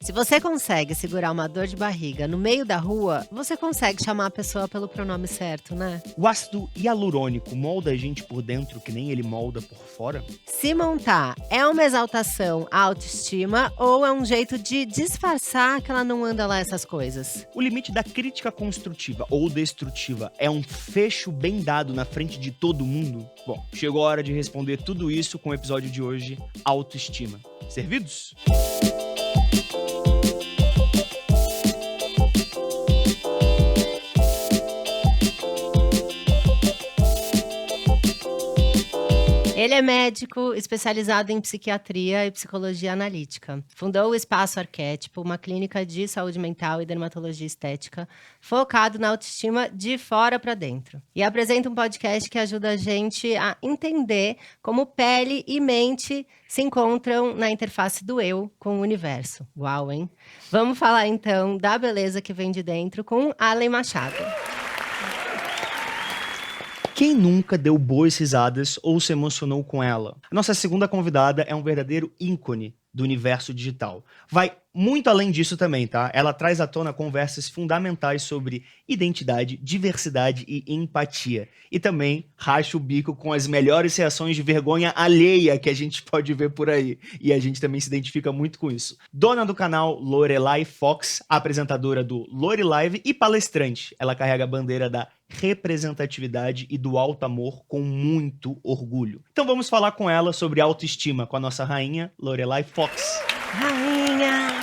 Se você consegue segurar uma dor de barriga no meio da rua, você consegue chamar a pessoa pelo pronome certo, né? O ácido hialurônico molda a gente por dentro que nem ele molda por fora? Se montar é uma exaltação à autoestima ou é um jeito de disfarçar que ela não anda lá essas coisas? O limite da crítica construtiva ou destrutiva é um fecho bem dado na frente de todo mundo? Bom, chegou a hora de responder tudo isso com o episódio de hoje, Autoestima. Servidos? Ele é médico especializado em psiquiatria e psicologia analítica. Fundou o Espaço Arquétipo, uma clínica de saúde mental e dermatologia estética, focado na autoestima de fora para dentro. E apresenta um podcast que ajuda a gente a entender como pele e mente se encontram na interface do eu com o universo. Uau, hein? Vamos falar então da beleza que vem de dentro com Allen Machado. Quem nunca deu boas risadas ou se emocionou com ela? A nossa segunda convidada é um verdadeiro ícone do universo digital. Vai muito além disso também, tá? Ela traz à tona conversas fundamentais sobre identidade, diversidade e empatia. E também racha o bico com as melhores reações de vergonha alheia que a gente pode ver por aí. E a gente também se identifica muito com isso. Dona do canal Lorelai Fox, apresentadora do Lore Live e palestrante. Ela carrega a bandeira da representatividade e do alto amor com muito orgulho. Então vamos falar com ela sobre autoestima com a nossa rainha Lorelai Fox. Rainha!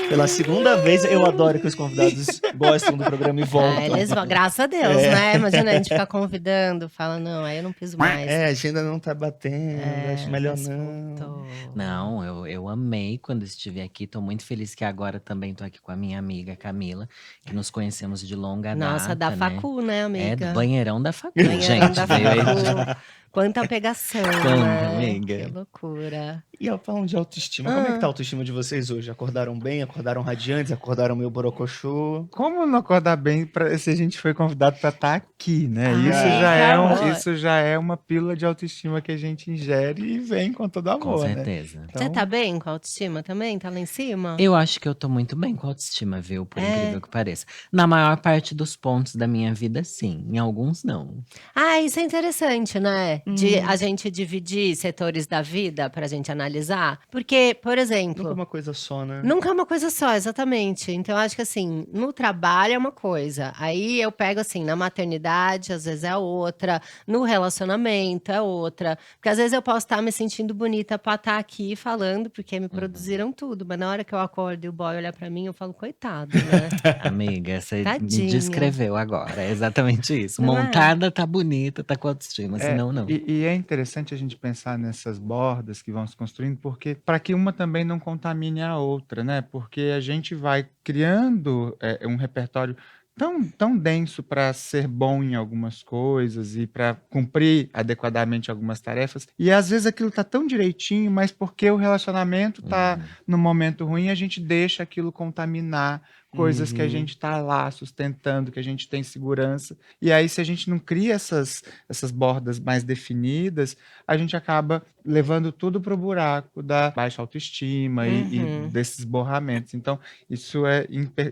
Pela segunda vez, eu adoro que os convidados gostam do programa e voltam. Eles vão, graças a Deus, né? Imagina a gente ficar convidando, fala, não, aí eu não piso mais. A agenda não tá batendo, acho melhor não. Não, eu amei quando estive aqui, tô muito feliz que agora também tô aqui com a minha amiga Camila, que nos conhecemos de longa data, Nossa, da facu, né, amiga? É, do banheirão da facu, Banheirão gente. da Veio aí. facu. Quanta pegação, Quanta, né? amiga. Que loucura. E ó, falando de autoestima, como é que tá a autoestima de vocês hoje? Acordaram bem? Acordaram radiantes? Acordaram meio borocochô? Como não acordar bem se a gente foi convidado para estar aqui, né? Ai, Isso já é uma pílula de autoestima que a gente ingere e vem com todo amor, Com né? certeza. Você tá bem com a autoestima também? Tá lá em cima? Eu acho que eu tô muito bem com a autoestima, viu? Por É. incrível que pareça. Na maior parte dos pontos da minha vida, sim. Em alguns, não. Ah, isso é interessante, né? De a gente dividir setores da vida pra gente analisar. Porque, por exemplo… Nunca uma coisa só, né? Nunca é uma coisa só, exatamente. Então, eu acho que assim, no trabalho é uma coisa. Aí eu pego assim, na maternidade, às vezes é outra. No relacionamento é outra. Porque às vezes eu posso estar me sentindo bonita pra estar aqui falando, porque me produziram tudo. Mas na hora que eu acordo e o boy olha pra mim, eu falo, coitado, né? Amiga, você Tadinha. me descreveu agora. É exatamente isso. Não é? Montada, tá bonita, tá com autoestima. Senão, não. E é interessante a gente pensar nessas bordas que vão se construindo, porque para que uma também não contamine a outra, né? Porque a gente vai criando um repertório tão denso para ser bom em algumas coisas e para cumprir adequadamente algumas tarefas. E às vezes aquilo tá tão direitinho, mas porque o relacionamento tá no momento ruim, a gente deixa aquilo contaminar coisas que a gente tá lá sustentando, que a gente tem segurança. E aí, se a gente não cria essas bordas mais definidas, a gente acaba levando tudo pro buraco da baixa autoestima e desses borramentos. Então, isso é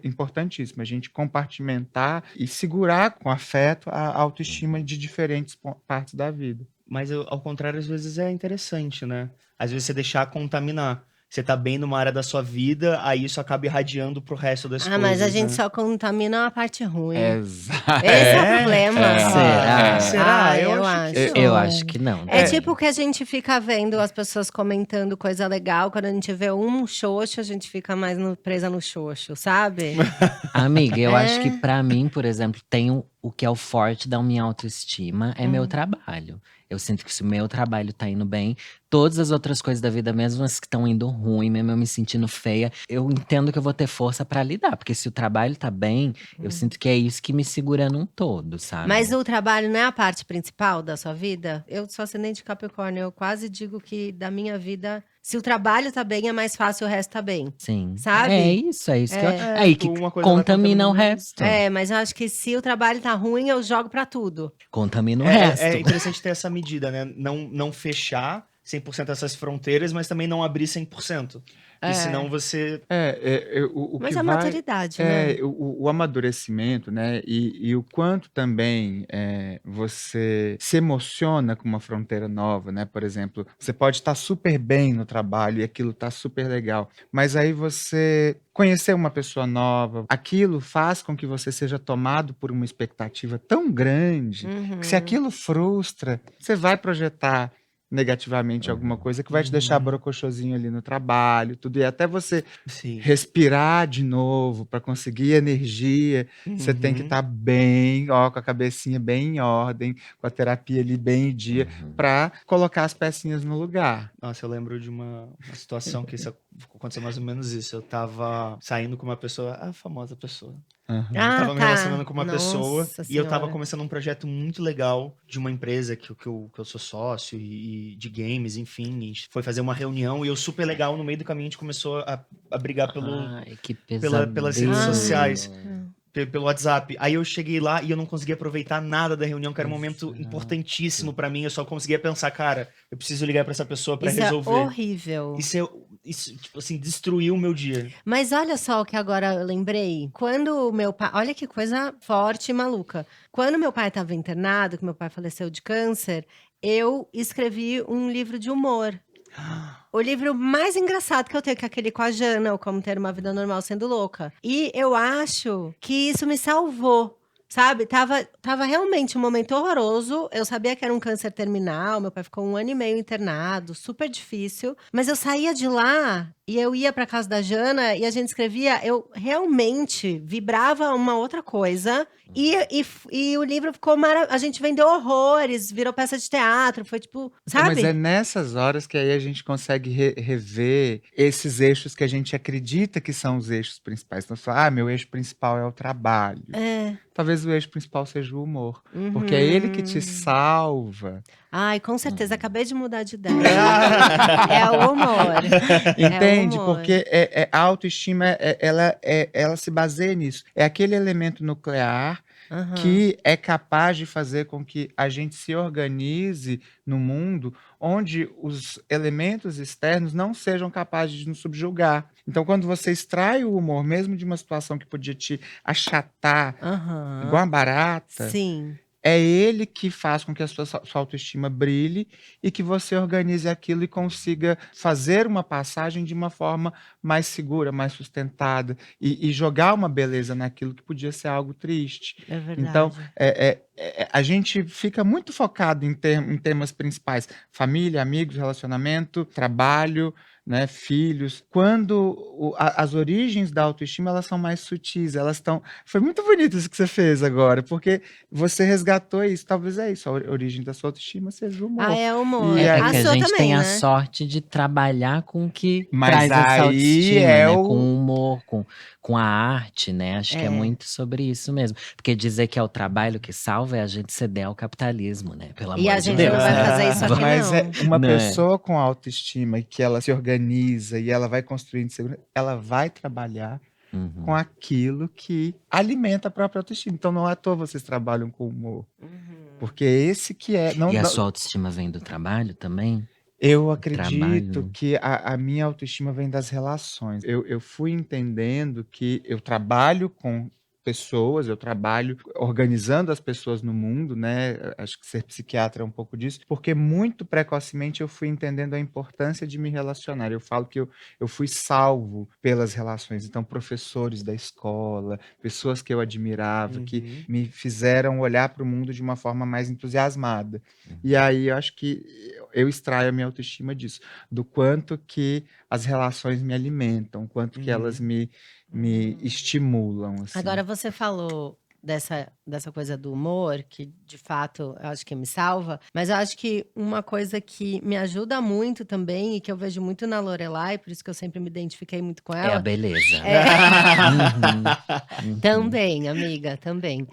importantíssimo, a gente compartimentar e segurar com afeto a autoestima de diferentes partes da vida. Mas ao contrário, às vezes é interessante, né? Às vezes você deixar contaminar. Você tá bem numa área da sua vida, aí isso acaba irradiando pro resto das coisas. Mas a gente né? só contamina a parte ruim. Exato. Esse é o problema. Será? Será? Eu acho. Eu acho que não. É tipo que a gente fica vendo as pessoas comentando coisa legal, quando a gente vê um xoxo, a gente fica mais presa no xoxo, sabe? Amiga, eu acho que pra mim, por exemplo, tem o que é o forte da minha autoestima, é meu trabalho. Eu sinto que se o meu trabalho tá indo bem, todas as outras coisas da vida, mesmo as que estão indo ruim, mesmo eu me sentindo feia, eu entendo que eu vou ter força pra lidar. Porque se o trabalho tá bem, eu sinto que é isso que me segura num todo, sabe? Mas o trabalho não é a parte principal da sua vida? Eu sou ascendente de Capricórnio, eu quase digo que da minha vida, se o trabalho tá bem, é mais fácil o resto tá bem. Sim. Sabe? É isso que eu… É, aí tipo, que uma coisa vai contamina o contaminando. resto. Mas eu acho que se o trabalho tá ruim, eu jogo pra tudo. Contamina o resto. É interessante ter essa medida, né? Não fechar 100% essas fronteiras, mas também não abrir 100%. Porque senão você. O Mas que é a vai maturidade, né? o amadurecimento, né, e o quanto também, você se emociona com uma fronteira nova, né, por exemplo, você pode estar super bem no trabalho e aquilo tá super legal, mas aí você conhecer uma pessoa nova, aquilo faz com que você seja tomado por uma expectativa tão grande, que se Uhum. aquilo frustra, você vai projetar negativamente alguma Uhum. coisa que vai te deixar brocochosinho ali no trabalho, tudo, e até você Sim. respirar de novo para conseguir energia, você tem que Uhum. estar bem, ó, com a cabecinha bem em ordem, com a terapia ali bem em dia, Uhum. para colocar as pecinhas no lugar. Nossa, eu lembro de uma situação que aconteceu mais ou menos isso. Eu tava saindo com uma pessoa, a famosa pessoa. Aham. Eu Ah, tava me relacionando tá. com uma pessoa Nossa e eu tava senhora. começando um projeto muito legal de uma empresa que eu sou sócio e de games, enfim. A gente foi fazer uma reunião e eu super legal. No meio do caminho a gente começou a brigar Ai, que pelas redes Ai, sociais. pesadelo. Pelo WhatsApp. Aí eu cheguei lá e eu não conseguia aproveitar nada da reunião, que era um momento Exato. importantíssimo pra mim. Eu só conseguia pensar, cara, eu preciso ligar pra essa pessoa pra isso é resolver. horrível. Isso, tipo assim, destruiu o meu dia. Mas olha só o que agora eu lembrei. Quando o meu pai. Olha que coisa forte e maluca. Quando meu pai estava internado, que meu pai faleceu de câncer, eu escrevi um livro de humor. O livro mais engraçado que eu tenho, que é aquele com a Jana, ou Como Ter uma Vida Normal Sendo Louca. E eu acho que isso me salvou. Sabe, tava realmente um momento horroroso. Eu sabia que era um câncer terminal. Meu pai ficou 1 ano e meio internado, super difícil. Mas eu saía de lá e eu ia pra casa da Jana e a gente escrevia. Eu realmente vibrava uma outra coisa. E o livro ficou maravilhoso. A gente vendeu horrores, virou peça de teatro. Foi tipo, Então, mas é sabe? nessas horas que aí a gente consegue rever esses eixos que a gente acredita que são os eixos principais. Então, você fala, meu eixo principal é o trabalho. É. Talvez o eixo principal seja o humor, porque é ele que te Uhum. salva. Ai, com certeza, acabei de mudar de ideia. É o humor. Entende? humor. Porque a autoestima, ela se baseia nisso. É aquele elemento nuclear Aham. que é capaz de fazer com que a gente se organize no mundo onde os elementos externos não sejam capazes de nos subjugar. Então, quando você extrai o humor, mesmo de uma situação que podia te achatar, igual Aham. uma barata, Sim. é ele que faz com que a sua autoestima brilhe e que você organize aquilo e consiga fazer uma passagem de uma forma mais segura, mais sustentada e jogar uma beleza naquilo que podia ser algo triste. É Então, verdade. a gente fica muito focado em temas principais: família, amigos, relacionamento, trabalho, né, filhos. Quando as origens da autoestima, elas são mais sutis, elas estão. Foi muito bonito isso que você fez agora, porque você resgatou isso. Talvez é isso, a origem da sua autoestima seja o Ah, humor. é o humor. E É aí, A que a sua gente também, tem a né? sorte de trabalhar com o que mas traz essa aí autoestima, é né? o. Com o humor, com a arte, né? Acho que é É. muito sobre isso mesmo. Porque dizer que é o trabalho que salva é a gente ceder ao capitalismo, né? Pelo E amor a de gente Deus. não vai né? fazer isso aqui, Mas é não. uma Não é? pessoa com autoestima e que ela se organiza e ela vai construindo segurança, ela vai trabalhar Uhum. com aquilo que alimenta a própria autoestima. Então não é à toa vocês trabalham com humor, porque é esse que é. E a sua autoestima vem do trabalho também? Eu acredito Trabalho. que a minha autoestima vem das relações. Eu fui entendendo que eu trabalho com pessoas, eu trabalho organizando as pessoas no mundo, né? Acho que ser psiquiatra é um pouco disso, porque muito precocemente eu fui entendendo a importância de me relacionar. Eu falo que eu fui salvo pelas relações. Então, professores da escola, pessoas que eu admirava, que Uhum. me fizeram olhar para o mundo de uma forma mais entusiasmada. E aí eu acho que eu extraio a minha autoestima disso, do quanto que as relações me alimentam, quanto que elas me estimulam, assim. Agora, você falou dessa coisa do humor, que de fato eu acho que me salva, mas eu acho que uma coisa que me ajuda muito também, e que eu vejo muito na Lorelai, por isso que eu sempre me identifiquei muito com É a ela. beleza. É. Uhum. Também, amiga, também.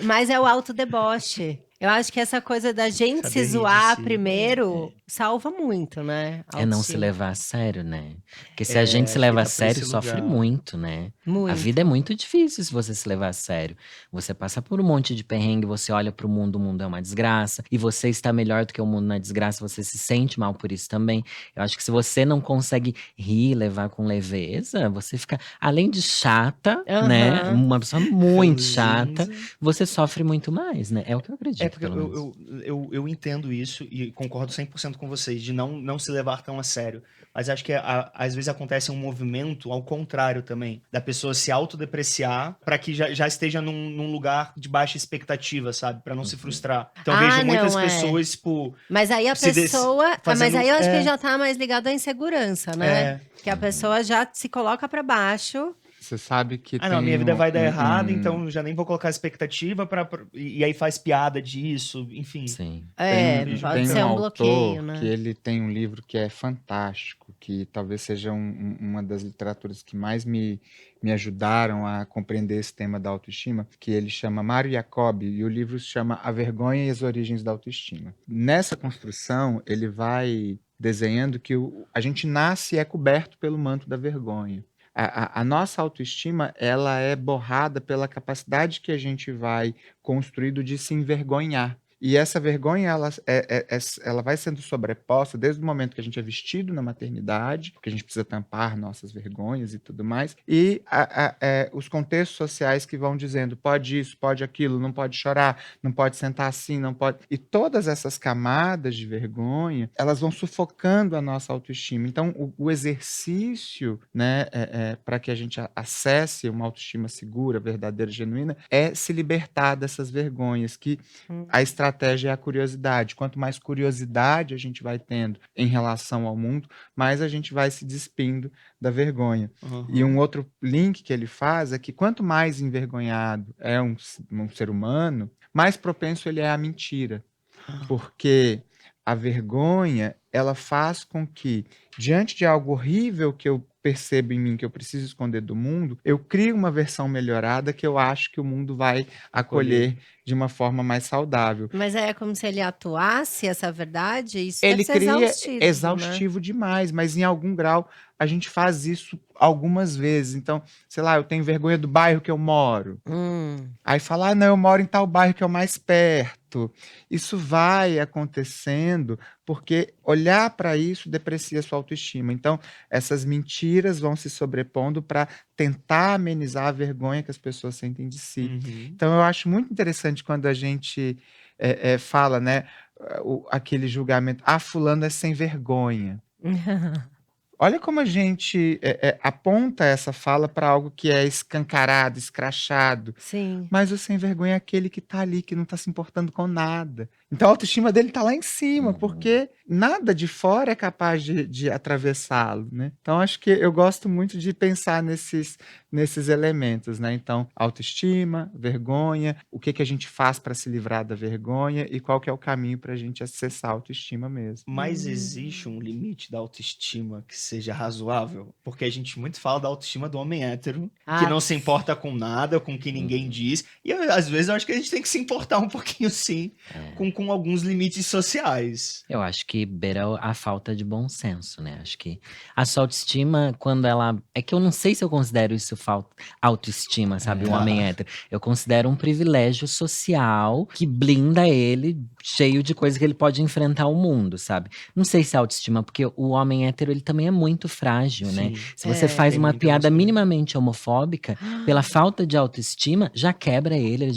Mas é o autodeboche. Eu acho que essa coisa da gente Saber se rir de zoar si. primeiro salva muito, né? A É não se autoestima. levar a sério, né? Porque se a gente se Acho que leva a tá por sério, esse sofre lugar. muito, né? A Muito. vida é muito difícil se você se levar a sério. Você passa por um monte de perrengue, você olha pro mundo, o mundo é uma desgraça, e você está melhor do que o mundo na desgraça, você se sente mal por isso também. Eu acho que se você não consegue rir, levar com leveza, você fica, além de chata, né? Aham. Uma pessoa muito chata, Ranzinza. você sofre muito mais, né? É o que eu É acredito, porque pelo menos. eu entendo isso e concordo 100% com vocês, de não se levar tão a sério. Mas acho que às vezes acontece um movimento ao contrário também, da pessoa se autodepreciar para que já esteja num lugar de baixa expectativa, sabe? Para não se Uhum. frustrar. Então eu vejo muitas não, é. pessoas, tipo, Mas aí a se des- pessoa. Mas fazendo. aí eu acho que já tá mais ligado à insegurança, né? Que a Uhum. pessoa já se coloca pra baixo. Você sabe que Ah, não, tem minha vida vai dar errado, um, então já nem vou colocar expectativa e aí faz piada disso, enfim. Sim. É, Vejo pode tem muita. ser um um bloqueio, autor que né? ele tem um livro que é fantástico, que talvez seja uma das literaturas que mais me ajudaram a compreender esse tema da autoestima, que ele chama Mário Jacobi, e o livro se chama A Vergonha e as Origens da Autoestima. Nessa construção, ele vai desenhando que a gente nasce e é coberto pelo manto da vergonha. A nossa autoestima, ela é borrada pela capacidade que a gente vai construindo de se envergonhar. E essa vergonha, ela vai sendo sobreposta desde o momento que a gente é vestido na maternidade, porque a gente precisa tampar nossas vergonhas e tudo mais, e os contextos sociais que vão dizendo pode isso, pode aquilo, não pode chorar, não pode sentar assim, não pode. E todas essas camadas de vergonha, elas vão sufocando a nossa autoestima. Então, o exercício, né, para que a gente acesse uma autoestima segura, verdadeira, genuína, é se libertar dessas vergonhas, que a estratégia é a curiosidade. Quanto mais curiosidade a gente vai tendo em relação ao mundo, mais a gente vai se despindo da vergonha. E um outro link que ele faz é que quanto mais envergonhado é um ser humano, mais propenso ele é à mentira. Porque a vergonha, ela faz com que, diante de algo horrível que eu percebo em mim, que eu preciso esconder do mundo, eu crio uma versão melhorada que eu acho que o mundo vai acolher de uma forma mais saudável. Mas é como se ele atuasse essa verdade? Isso deve Ele ser cria exaustivo, né? exaustivo demais, mas em algum grau a gente faz isso algumas vezes. Então, sei lá, eu tenho vergonha do bairro que eu moro. Aí fala, não, eu moro em tal bairro que é o mais perto. Isso vai acontecendo porque olhar para isso deprecia sua autoestima. Então, essas mentiras vão se sobrepondo para tentar amenizar a vergonha que as pessoas sentem de si. Então, eu acho muito interessante quando a gente fala, né, aquele julgamento, fulano é sem vergonha. Olha como a gente aponta essa fala para algo que é escancarado, escrachado. Sim. Mas o sem vergonha é aquele que está ali, que não está se importando com nada. Então a autoestima dele está lá em cima, porque nada de fora é capaz de atravessá-lo, né? Então acho que eu gosto muito de pensar nesses elementos, né? Então, autoestima, vergonha, o que a gente faz para se livrar da vergonha e qual que é o caminho para a gente acessar a autoestima mesmo. Mas existe um limite da autoestima que seja razoável? Porque a gente muito fala da autoestima do homem hétero, que não se importa com nada, com o que ninguém diz. E às vezes eu acho que a gente tem que se importar um pouquinho, sim, com alguns limites sociais. Eu acho que beira a falta de bom senso, né? Acho que a sua autoestima, quando ela. É que eu não sei se eu considero isso autoestima, sabe? Um homem hétero. Eu considero um privilégio social que blinda ele, cheio de coisas que ele pode enfrentar o mundo, sabe? Não sei se é autoestima, porque o homem hétero, ele também é muito frágil, né? Sim. Se você faz tem uma muita piada masculinidade. minimamente homofóbica, pela falta de autoestima, já quebra ele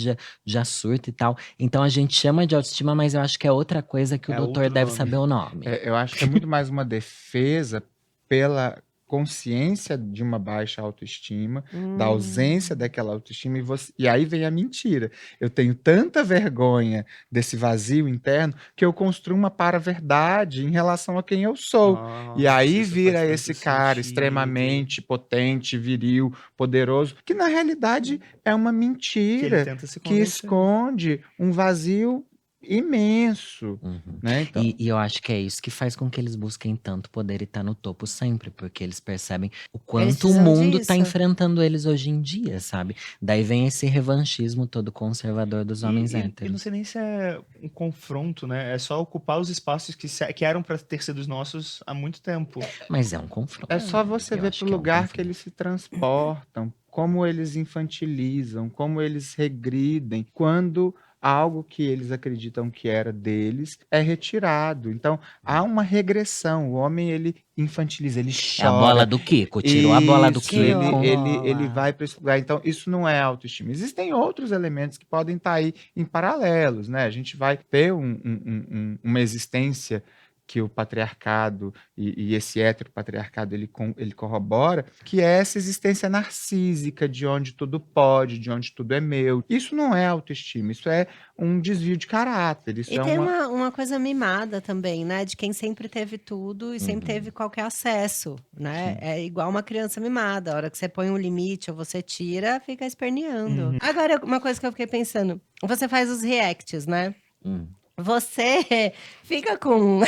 já surta e tal. Então a gente chama de autoestima, mas eu acho que é outra coisa que o É doutor outro deve nome. saber o nome. Eu acho que é muito mais uma defesa pela consciência de uma baixa autoestima, da ausência daquela autoestima, e aí vem a mentira. Eu tenho tanta vergonha desse vazio interno que eu construo uma para-verdade em relação a quem eu sou. E aí Isso vira faz esse tanto cara sentido. extremamente potente, viril, poderoso, que na realidade é uma Que ele mentira tenta se que convencer. esconde um vazio imenso, Uhum. né? Então, E eu acho que é isso que faz com que eles busquem tanto poder e tá no topo sempre, porque eles percebem o quanto o precisam mundo tá disso. enfrentando eles hoje em dia, sabe? Daí vem esse revanchismo todo conservador dos homens E não héteros. sei nem se é um confronto, né? É só ocupar os espaços que eram pra ter sido os nossos há muito tempo. Mas é um confronto. é só você Eu ver acho pro que é um lugar que confronto. eles se transportam, como eles infantilizam, como eles regridem, quando algo que eles acreditam que era deles é retirado. Então, há uma regressão. O homem, ele infantiliza, ele É a bola chora. do Kiko, tirou a bola do Isso, Tirou a Kiko. ele bola. vai para esse lugar. Então, isso não é autoestima. Existem outros elementos que podem estar aí em paralelos, né? A gente vai ter uma existência que o patriarcado e esse heteropatriarcado ele corrobora, que é essa existência narcísica, de onde tudo pode, de onde tudo é meu. Isso não é autoestima, isso é um desvio de caráter, isso E é tem uma... uma coisa mimada também, né? De quem sempre teve tudo e sempre teve qualquer acesso, né? Sim. É igual uma criança mimada. A hora que você põe um limite ou você tira, fica esperneando. Agora, uma coisa que eu fiquei pensando. Você faz os reacts, né? Hum. Você fica com.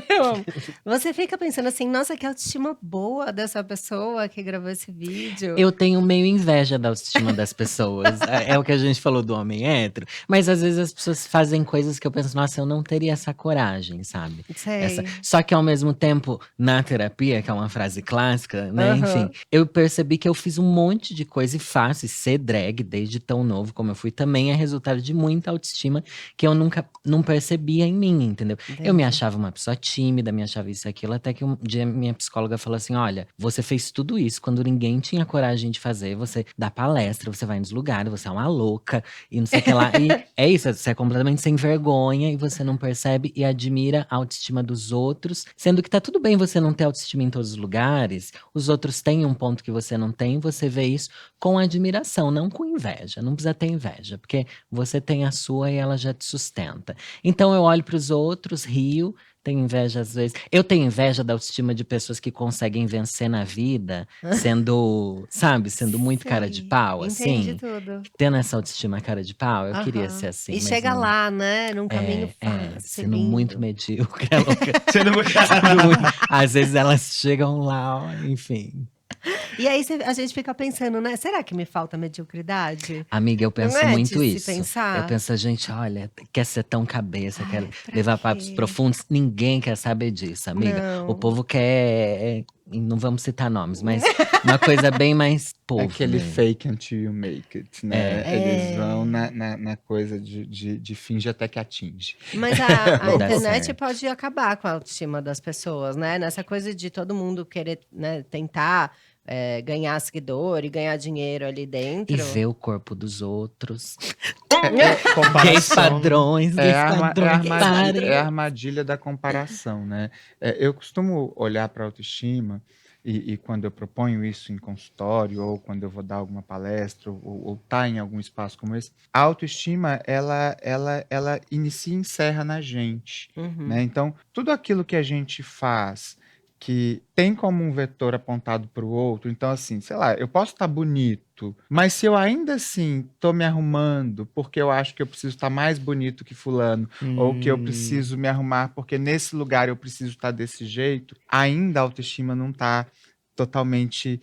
Eu amo. Você fica pensando assim, nossa, que autoestima boa dessa pessoa que gravou esse vídeo. Eu tenho meio inveja da autoestima das pessoas. É o que a gente falou do homem hétero. Mas às vezes as pessoas fazem coisas que eu penso, nossa, eu não teria essa coragem, sabe? Sei. Só que ao mesmo tempo, na terapia, que é uma frase clássica, né? Aham. Enfim, eu percebi que eu fiz um monte de coisa e faço. E ser drag desde tão novo como eu fui também é resultado de muita autoestima que eu nunca não percebia em mim, entendeu? Eu me Entendi. achava uma pessoa tímida, me achava isso e aquilo, até que um dia minha psicóloga falou assim: olha, você fez tudo isso quando ninguém tinha coragem de fazer, você dá palestra, você vai nos lugares, você é uma louca e não sei o que lá. E é isso, você é completamente sem vergonha e você não percebe e admira a autoestima dos outros, sendo que tá tudo bem você não ter autoestima em todos os lugares, os outros têm um ponto que você não tem, você vê isso com admiração, não com inveja. Não precisa ter inveja, porque você tem a sua e ela já te sustenta. Então eu olho para os outros, rio, tenho inveja às vezes. Eu tenho inveja da autoestima de pessoas que conseguem vencer na vida, sendo, sabe, sendo muito cara de Sei. pau, Entendi assim. tudo. Tendo essa autoestima cara de pau, eu queria Aham. ser assim, E mas chega não. lá, né? Num caminho fácil, Sendo muito lindo. medíocre. é louca. Sendo Sendo muito- Às vezes elas chegam lá, ó, enfim. E aí a gente fica pensando, né? Será que me falta mediocridade? Amiga, eu Não penso é de muito se isso. Eu pensar? penso, gente, olha, quer ser tão cabeça, quer Ai, pra levar papos quê? profundos. Ninguém quer saber disso, amiga. O Não. povo quer. E não vamos citar nomes, mas uma coisa bem mais povo Aquele mesmo. fake until you make it, né? Eles vão É. na coisa de finge até que atinge. Mas a Não dá internet certo. pode acabar com a autoestima das pessoas, né? Nessa coisa de todo mundo querer, né, tentar ganhar seguidor e ganhar dinheiro ali E dentro. ver o corpo dos outros. Gays comparação. padrões, gays padrões, parem. É a armadilha da comparação, né? Eu costumo olhar para a autoestima e quando eu proponho isso em consultório ou quando eu vou dar alguma palestra ou tá em algum espaço como esse, a autoestima ela inicia e encerra na gente, Uhum. né? Então, tudo aquilo que a gente faz que tem como um vetor apontado para o outro, então assim, sei lá, eu posso estar bonito, mas se eu ainda assim tô me arrumando porque eu acho que eu preciso estar mais bonito que fulano, ou que eu preciso me arrumar porque nesse lugar eu preciso estar desse jeito, ainda a autoestima não está totalmente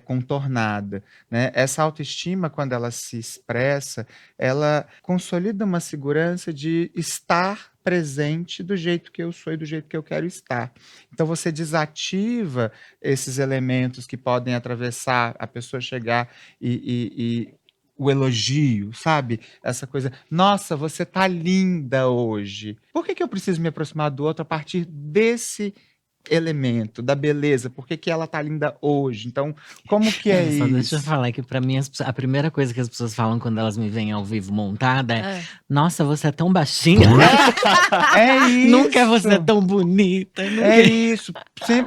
contornada, né? Essa autoestima, quando ela se expressa, ela consolida uma segurança de estar presente do jeito que eu sou e do jeito que eu quero estar. Então você desativa esses elementos que podem atravessar a pessoa chegar e o elogio, sabe? Essa coisa, nossa, você tá linda hoje. Por que eu preciso me aproximar do outro a partir desse elemento, da beleza? Por que ela tá linda hoje? Então, como que é Só deixa eu isso? falar que pra mim a primeira coisa que as pessoas falam quando elas me veem ao vivo montada é: É. nossa, você é tão baixinha. É isso! Nunca você é tão bonita. É isso.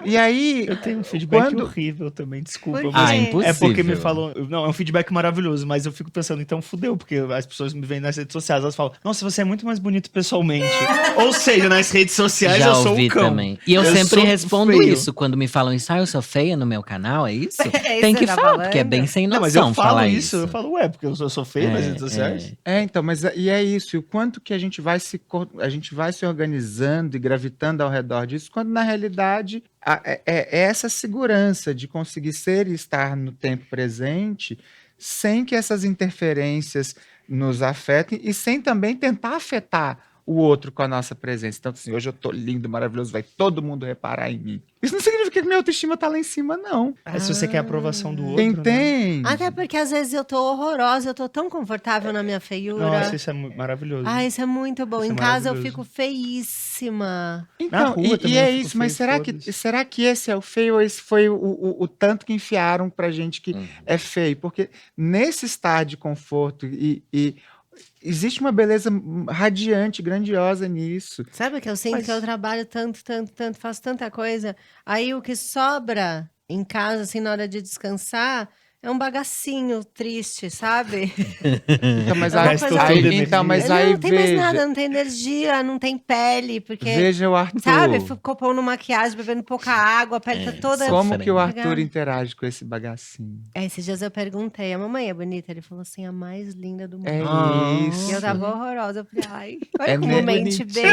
E aí, Eu tenho um feedback quando... horrível também, desculpa. Por Mas quê? impossível. é porque me falam. Não, é um feedback maravilhoso, mas eu fico pensando, então fudeu, porque as pessoas me veem nas redes sociais, elas falam, nossa, você é muito mais bonito pessoalmente. Ou seja, nas redes sociais Já eu sou ouvi o cão. também. E eu Eu sempre sou respondo feio. isso quando me falam isso. Ah, eu sou feia no meu canal, é isso? É isso Tem que que você tá falar, porque é falando? bem sem Não, noção mas eu falo falar isso. Eu falo, ué, porque eu sou feio nas redes sociais. Então, mas e é isso. E o quanto que a gente vai se organizando e gravitando ao redor disso, quando na realidade é essa segurança de conseguir ser e estar no tempo presente, sem que essas interferências nos afetem e sem também tentar afetar o outro com a nossa presença. Então, assim, hoje eu tô lindo, maravilhoso, vai todo mundo reparar em mim. Isso não significa que minha autoestima tá lá em cima, não. É se você quer a aprovação do outro, né? Entende? Até porque às vezes eu tô horrorosa, eu tô tão confortável na minha feiura. Nossa, isso é maravilhoso. Ah, isso é muito bom. Isso é Em casa eu maravilhoso. fico feíssima. Então, rua também é eu fico isso, mas feio, será que esse é o feio ou esse foi o tanto que enfiaram pra gente que Uhum. é feio? Porque nesse estar de conforto e existe uma beleza radiante, grandiosa nisso. Sabe que eu sinto Mas- que eu trabalho tanto, faço tanta coisa. Aí o que sobra em casa, assim, na hora de descansar, é um bagacinho triste, sabe? Então, mas É uma aí, coisa toda então, mas não, aí não tem mais veja, nada, não tem energia, não tem pele, porque, veja o Arthur. sabe, ficou pondo maquiagem, bebendo pouca água, a pele tá toda... Como que o sofrendo. Arthur interage com esse bagacinho? Esses dias eu perguntei, a mamãe é bonita? Ele falou assim, a mais linda do mundo. É Ah. E eu isso. tava horrorosa, eu falei, ai, olha É como mente bonitinho. bem.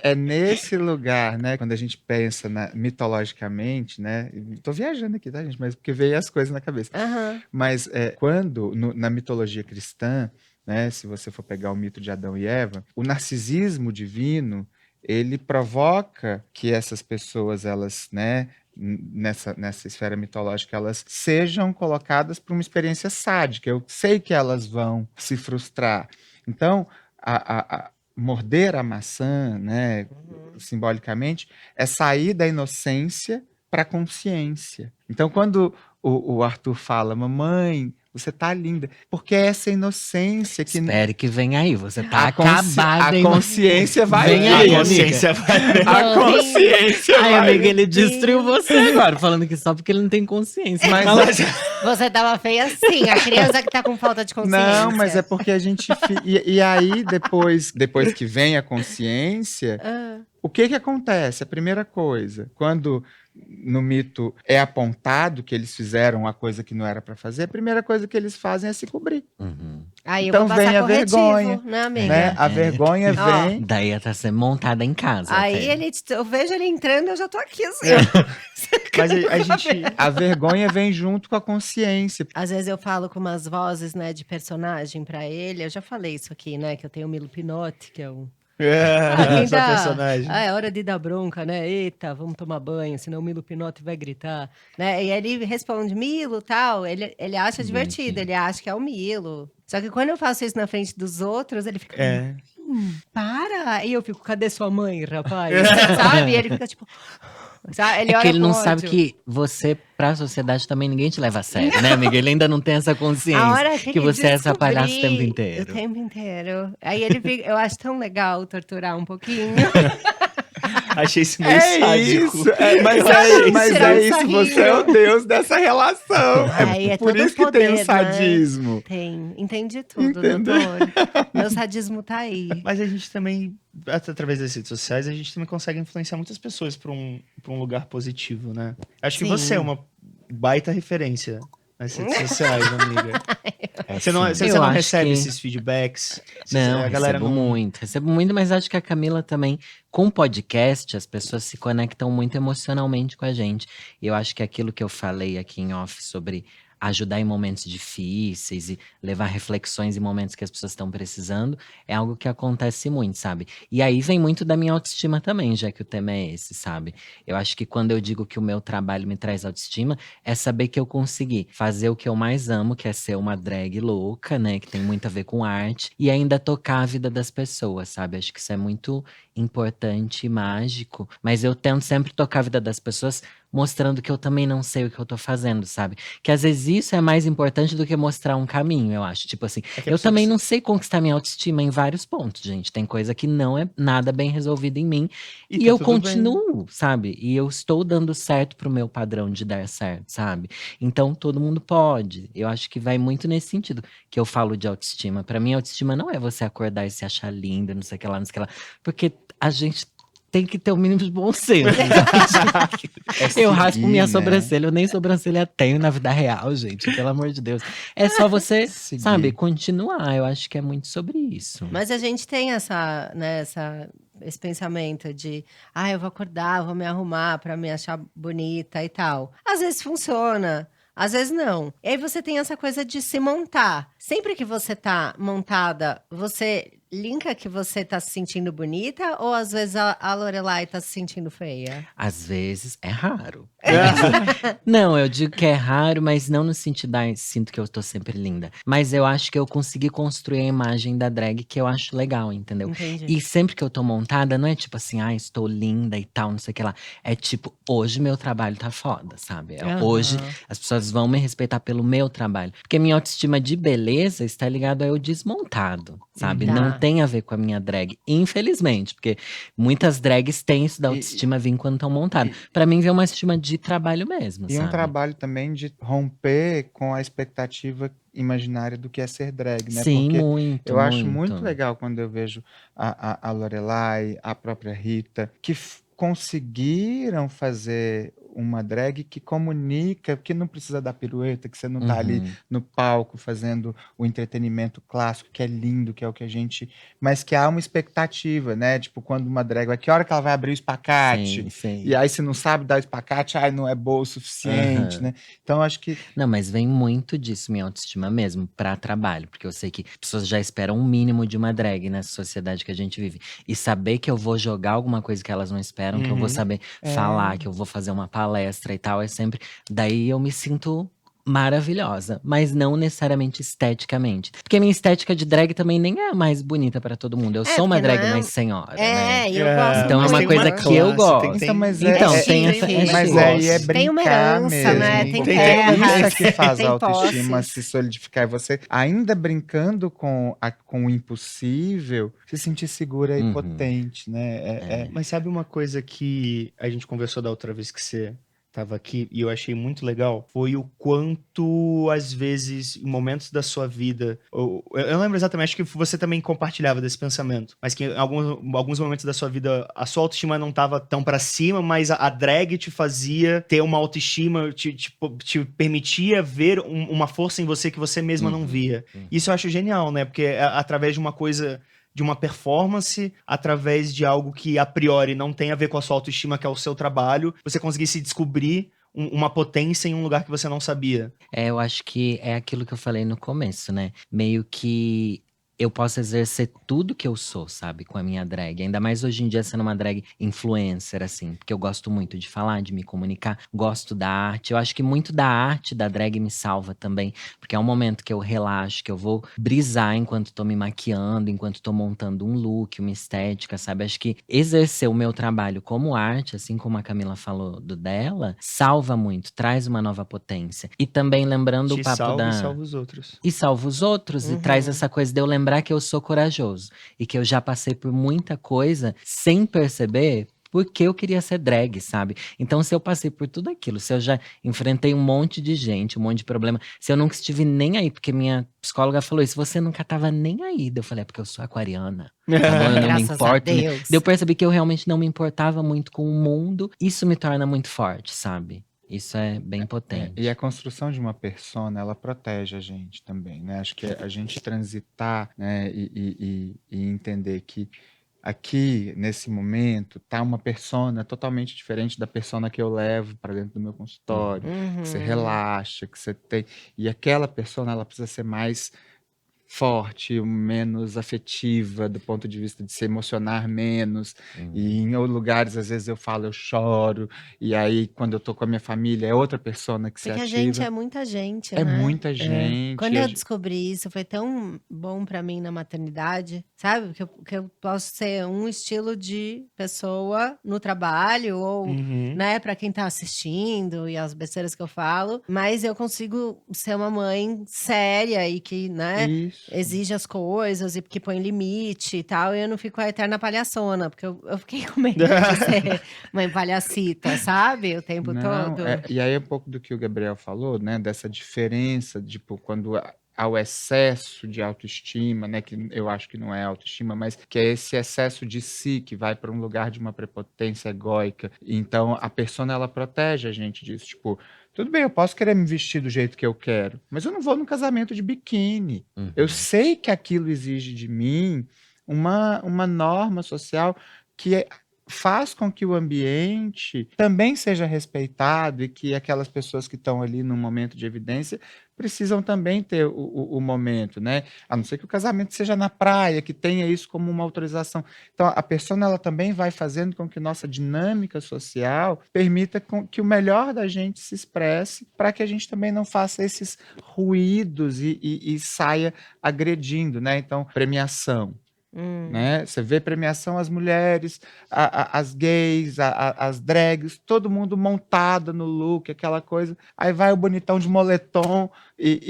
É nesse lugar, né? Quando a gente pensa mitologicamente, né? Tô viajando aqui, tá, gente? Mas porque veio as coisas na cabeça. Aham. Mas quando, na mitologia cristã, né? Se você for pegar o mito de Adão e Eva, o narcisismo divino, ele provoca que essas pessoas, elas, né? Nessa esfera mitológica, elas sejam colocadas para uma experiência sádica. Eu sei que elas vão se frustrar. Então, morder a maçã, né, simbolicamente, é sair da inocência para a consciência. Então, quando o Arthur fala, mamãe, você tá linda, porque é essa inocência que Espere que vem aí, você tá a acabada, hein? consciência vai Vem vir. aí, a amiga. consciência vai... A consciência Ai, vai amiga, ele Deus. destruiu você agora, falando que só porque ele não tem consciência. Mas- Fala- Você tava feia assim, a criança que tá com falta de consciência. Não, mas é porque a gente... E aí, depois que vem a consciência, Ah, o que acontece? A primeira coisa, quando no mito é apontado que eles fizeram a coisa que não era para fazer, a primeira coisa que eles fazem é se cobrir, Uhum. aí Então eu vou passar vem a corretivo, vergonha, né, amiga? né? A vergonha Ó. vem... Daí ela tá sendo montada em casa. Aí até. eu vejo ele entrando, eu já tô aqui assim. Mas a gente... A vergonha vem junto com a consciência. Às vezes eu falo com umas vozes, né, de personagem pra ele. Eu já falei isso aqui, né, que eu tenho o Milo Pinotti, que é um... quem sua dá- personagem. Ah, é hora de dar bronca, né? Eita, vamos tomar banho, senão o Milo Pinotti vai gritar. Né? E ele responde, Milo, tal. Ele acha divertido, ele acha que é o Milo. Só que quando eu faço isso na frente dos outros, ele fica, É. para! E eu fico, cadê sua mãe, rapaz? Sabe? E ele fica tipo... Sabe? Ele É olha que ele com não sabe ódio. que você, pra sociedade, também ninguém te leva a sério, né, amiga? Ele ainda não tem essa consciência. A hora que você é essa palhaça o tempo inteiro. O tempo inteiro. Aí ele fica, eu acho tão legal torturar um pouquinho. Achei isso meio É sádico. isso, mas Eu achei tirar um é isso, sarrinho. você é o Deus dessa relação. Aí é por todo isso que tem poder, o né? sadismo. Tem. Entendi tudo, Entendeu? doutor. Meu sadismo tá aí. Mas a gente também, através das redes sociais, a gente também consegue influenciar muitas pessoas para um lugar positivo, né? Acho que Sim. você é uma baita referência nas redes sociais, amiga. Você não, Assim, você eu não acho recebe que- esses feedbacks? Não, a galera recebo muito, mas acho que a Camila também, com o podcast, as pessoas se conectam muito emocionalmente com a gente. E eu acho que aquilo que eu falei aqui em off sobre ajudar em momentos difíceis e levar reflexões em momentos que as pessoas estão precisando, é algo que acontece muito, sabe? E aí vem muito da minha autoestima também, já que o tema é esse, sabe? Eu acho que quando eu digo que o meu trabalho me traz autoestima, é saber que eu consegui fazer o que eu mais amo, que é ser uma drag louca, né? Que tem muito a ver com arte, e ainda tocar a vida das pessoas, sabe? Acho que isso é muito importante e mágico, mas eu tento sempre tocar a vida das pessoas mostrando que eu também não sei o que eu tô fazendo, sabe? Que às vezes isso é mais importante do que mostrar um caminho, eu acho. Tipo assim, É que a eu pessoa também que- não sei conquistar minha autoestima em vários pontos, gente. Tem coisa que não é nada bem resolvida em mim. E tá eu tudo bem. continuo, sabe? E eu estou dando certo pro meu padrão de dar certo, sabe? Então todo mundo pode. Eu acho que vai muito nesse sentido que eu falo de autoestima. Pra mim, autoestima não é você acordar e se achar linda, não sei o que lá, não sei o que lá. Porque a gente tem que ter o mínimo de bom senso. É Eu raspo seguir, minha né? sobrancelha, eu nem sobrancelha tenho na vida real, gente. Pelo amor de Deus. É só você, Seguir. sabe, continuar. Eu acho que é muito sobre isso. Mas a gente tem esse pensamento de, eu vou acordar, vou me arrumar pra me achar bonita e tal. Às vezes funciona, às vezes não. E aí você tem essa coisa de se montar. Sempre que você tá montada, você linka que você tá se sentindo bonita ou às vezes a Lorelai tá se sentindo feia? Às vezes é raro. Não, eu digo que é raro, mas não no sentido, sinto que eu tô sempre linda. Mas eu acho que eu consegui construir a imagem da drag que eu acho legal, entendeu? Entendi. E sempre que eu tô montada, não é tipo assim, estou linda e tal, não sei o que lá. É tipo, hoje meu trabalho tá foda, sabe? Hoje Aham. as pessoas vão me respeitar pelo meu trabalho. Porque minha autoestima de beleza está ligado a eu desmontado, sabe? Tá. Não tem a ver com a minha drag, infelizmente. Porque muitas drags têm isso da E- autoestima vir quando estão montadas. Pra mim, vem uma estima de trabalho mesmo, E um sabe? trabalho também de romper com a expectativa imaginária do que é ser drag, né? Sim, Porque muito, eu acho muito muito. legal quando eu vejo a Lorelai, a própria Rita, que conseguiram fazer uma drag que comunica, que não precisa dar pirueta, que você não tá ali Uhum. no palco fazendo o entretenimento clássico, que é lindo, que é o que a gente... Mas que há uma expectativa, né? Tipo, quando uma drag vai... Que hora que ela vai abrir o espacate? Sim, sim. E aí, se não sabe dar o espacate, não é boa o suficiente, Aham. né? Então, acho que Não, mas vem muito disso, minha autoestima mesmo, pra trabalho. Porque eu sei que as pessoas já esperam um mínimo de uma drag nessa sociedade que a gente vive. E saber que eu vou jogar alguma coisa que elas não esperam, que eu vou Uhum. saber falar, que eu vou fazer uma palestra e tal, é sempre. Daí eu me sinto maravilhosa, mas não necessariamente esteticamente. Porque minha estética de drag também nem é a mais bonita pra todo mundo. Eu sou uma porque não drag é- mais senhora, né? E eu gosto Então é mas uma tem coisa uma que eu classe, gosto. Então, mas Então, é tem chique. essa. mas gosto. aí é Tem uma brincar herança, né? mesmo. Tem Tem- terras, Isso é que faz tem a autoestima posses. se solidificar. Você, ainda brincando com o impossível, se sentir segura e Uhum. potente, né? Mas sabe uma coisa que a gente conversou da outra vez que você estava aqui e eu achei muito legal? Foi o quanto, às vezes, em momentos da sua vida. Eu não lembro exatamente, acho que você também compartilhava desse pensamento. Mas que em alguns momentos da sua vida a sua autoestima não estava tão pra cima, mas a drag te fazia ter uma autoestima, te permitia ver uma força em você que você mesma não Uhum. via. Uhum. Isso eu acho genial, né? Porque é através de uma coisa, de uma performance, através de algo que a priori não tem a ver com a sua autoestima, que é o seu trabalho, você conseguir se descobrir uma potência em um lugar que você não sabia. Eu acho que é aquilo que eu falei no começo, né? Meio que eu posso exercer tudo que eu sou, sabe? Com a minha drag. Ainda mais hoje em dia sendo uma drag influencer, assim. Porque eu gosto muito de falar, de me comunicar. Gosto da arte. Eu acho que muito da arte da drag me salva também. Porque é um momento que eu relaxo, que eu vou brisar enquanto tô me maquiando, enquanto tô montando um look, uma estética, sabe? Acho que exercer o meu trabalho como arte, assim como a Camila falou do dela, salva muito, traz uma nova potência. E também lembrando o Te papo salva e da. salva os outros. E salva os outros, e Uhum. traz essa coisa de eu lembrar que eu sou corajoso. E que eu já passei por muita coisa sem perceber. Porque eu queria ser drag, sabe? Então, se eu passei por tudo aquilo, se eu já enfrentei um monte de gente, um monte de problema, se eu nunca estive nem aí, porque minha psicóloga falou isso, você nunca tava nem aí. Daí eu falei, é porque eu sou aquariana. Tá bom, eu não me Graças a importo. Deus. Daí eu percebi que eu realmente não me importava muito com o mundo. Isso me torna muito forte, sabe? Isso é bem potente. E a construção de uma persona, ela protege a gente também, né? Acho que a gente transitar, né, e entender que aqui, nesse momento, tá uma persona totalmente diferente da persona que eu levo para dentro do meu consultório, que você Uhum. relaxa, que você tem... E aquela persona, ela precisa ser mais forte, menos afetiva, do ponto de vista de se emocionar menos. E em lugares, às vezes, eu falo, eu choro. E aí, quando eu tô com a minha família, é outra persona que se Porque a ativa. gente é muita gente, É né? muita gente. Quando e a eu gente- descobri isso, foi tão bom pra mim na maternidade, sabe? Que eu posso ser um estilo de pessoa no trabalho, ou, Uhum. né, pra quem tá assistindo e as besteiras que eu falo, mas eu consigo ser uma mãe séria e que, né, Isso. exige as coisas e que põe limite e tal, e eu não fico a eterna palhaçona, porque eu fiquei com medo de ser mãe palhacita, sabe? O tempo Não, todo. e aí é um pouco do que o Gabriel falou, né? Dessa diferença, tipo, quando ao excesso de autoestima, né, que eu acho que não é autoestima, mas que é esse excesso de si que vai para um lugar de uma prepotência egóica. Então a persona ela protege a gente disso, tipo, tudo bem, eu posso querer me vestir do jeito que eu quero, mas eu não vou no casamento de biquíni. Eu Uhum. sei que aquilo exige de mim uma norma social que faz com que o ambiente também seja respeitado e que aquelas pessoas que estão ali no momento de evidência precisam também ter o momento, né? A não ser que o casamento seja na praia, que tenha isso como uma autorização. Então, a persona ela também vai fazendo com que nossa dinâmica social permita que o melhor da gente se expresse para que a gente também não faça esses ruídos e saia agredindo, né? Então, premiação. Né? Você vê premiação às mulheres, as gays, as drags, todo mundo montado no look, aquela coisa. Aí vai o bonitão de moletom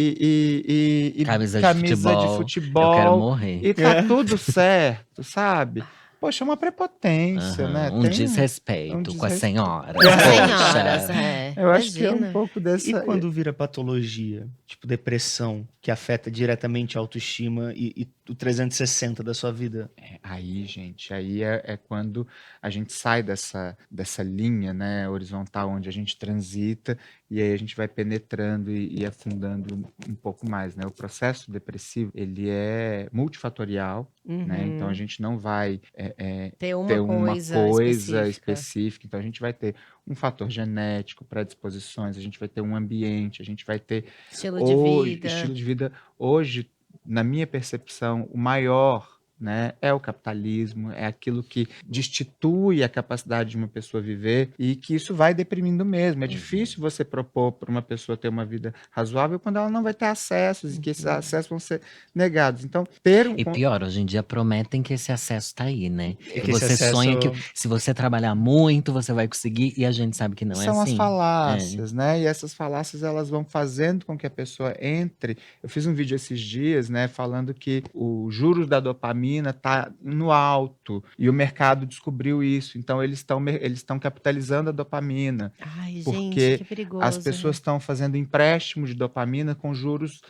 e Camisa de camisa de futebol. Eu quero futebol. morrer. E tá tudo certo, sabe? Poxa, é uma prepotência, Aham, né? um Tem desrespeito um com as desrespeito. senhoras. Senhoras, Poxa. Eu acho que é um imagina. pouco E dessa. quando vira patologia, tipo depressão, que afeta diretamente a autoestima e o 360 da sua vida? Aí, gente, aí é quando a gente sai dessa linha, né, horizontal, onde a gente transita, e aí a gente vai penetrando e afundando um pouco mais, né? O processo depressivo, ele é multifatorial, né? Então a gente não vai Ter ter uma uma coisa coisa específica. específica. Então a gente vai ter um fator genético, predisposições, a gente vai ter um ambiente, a gente vai ter Estilo de hoje, vida. estilo de vida. Hoje, na minha percepção, o maior, né, é o capitalismo, é aquilo que destitui a capacidade de uma pessoa viver e que isso vai deprimindo mesmo. É difícil você propor para uma pessoa ter uma vida razoável quando ela não vai ter acessos e que esses acessos vão ser negados. Então, ter um E pior, hoje em dia prometem que esse acesso tá aí, né? E que esse Você acesso- sonha que se você trabalhar muito, você vai conseguir, e a gente sabe que não é são assim. as falácias, né? E essas falácias elas vão fazendo com que a pessoa entre. Eu fiz um vídeo esses dias, né, falando que o juros da dopamina está no alto e o mercado descobriu isso. Então eles estão capitalizando a dopamina, Ai, porque gente, que perigoso. as pessoas estão fazendo empréstimo de dopamina com juros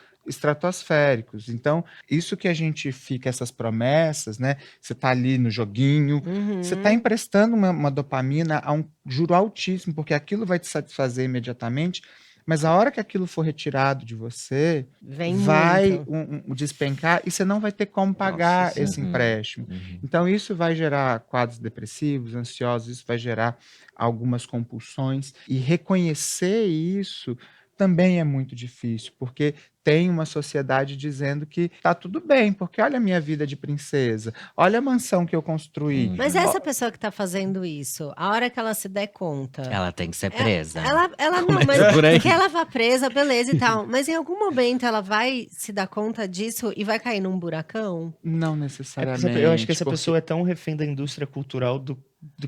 estratosféricos. Então, isso que a gente fica, essas promessas, né? Você está ali no joguinho, você está emprestando uma dopamina a um juro altíssimo, porque aquilo vai te satisfazer imediatamente, mas a hora que aquilo for retirado de você, Vem vai muito. despencar e você não vai ter como pagar Nossa, esse sim. empréstimo. Uhum. Então, isso vai gerar quadros depressivos, ansiosos, isso vai gerar algumas compulsões. E reconhecer isso também é muito difícil, porque tem uma sociedade dizendo que tá tudo bem, porque olha a minha vida de princesa, olha a mansão que eu construí. Mas essa pessoa que tá fazendo isso, a hora que ela se der conta. Ela tem que ser presa. Ela não, Começa mas por aí. que ela vá presa, beleza e tal. Mas em algum momento ela vai se dar conta disso e vai cair num buracão? Não É necessariamente. porque eu acho que essa porque- pessoa é tão refém da indústria cultural do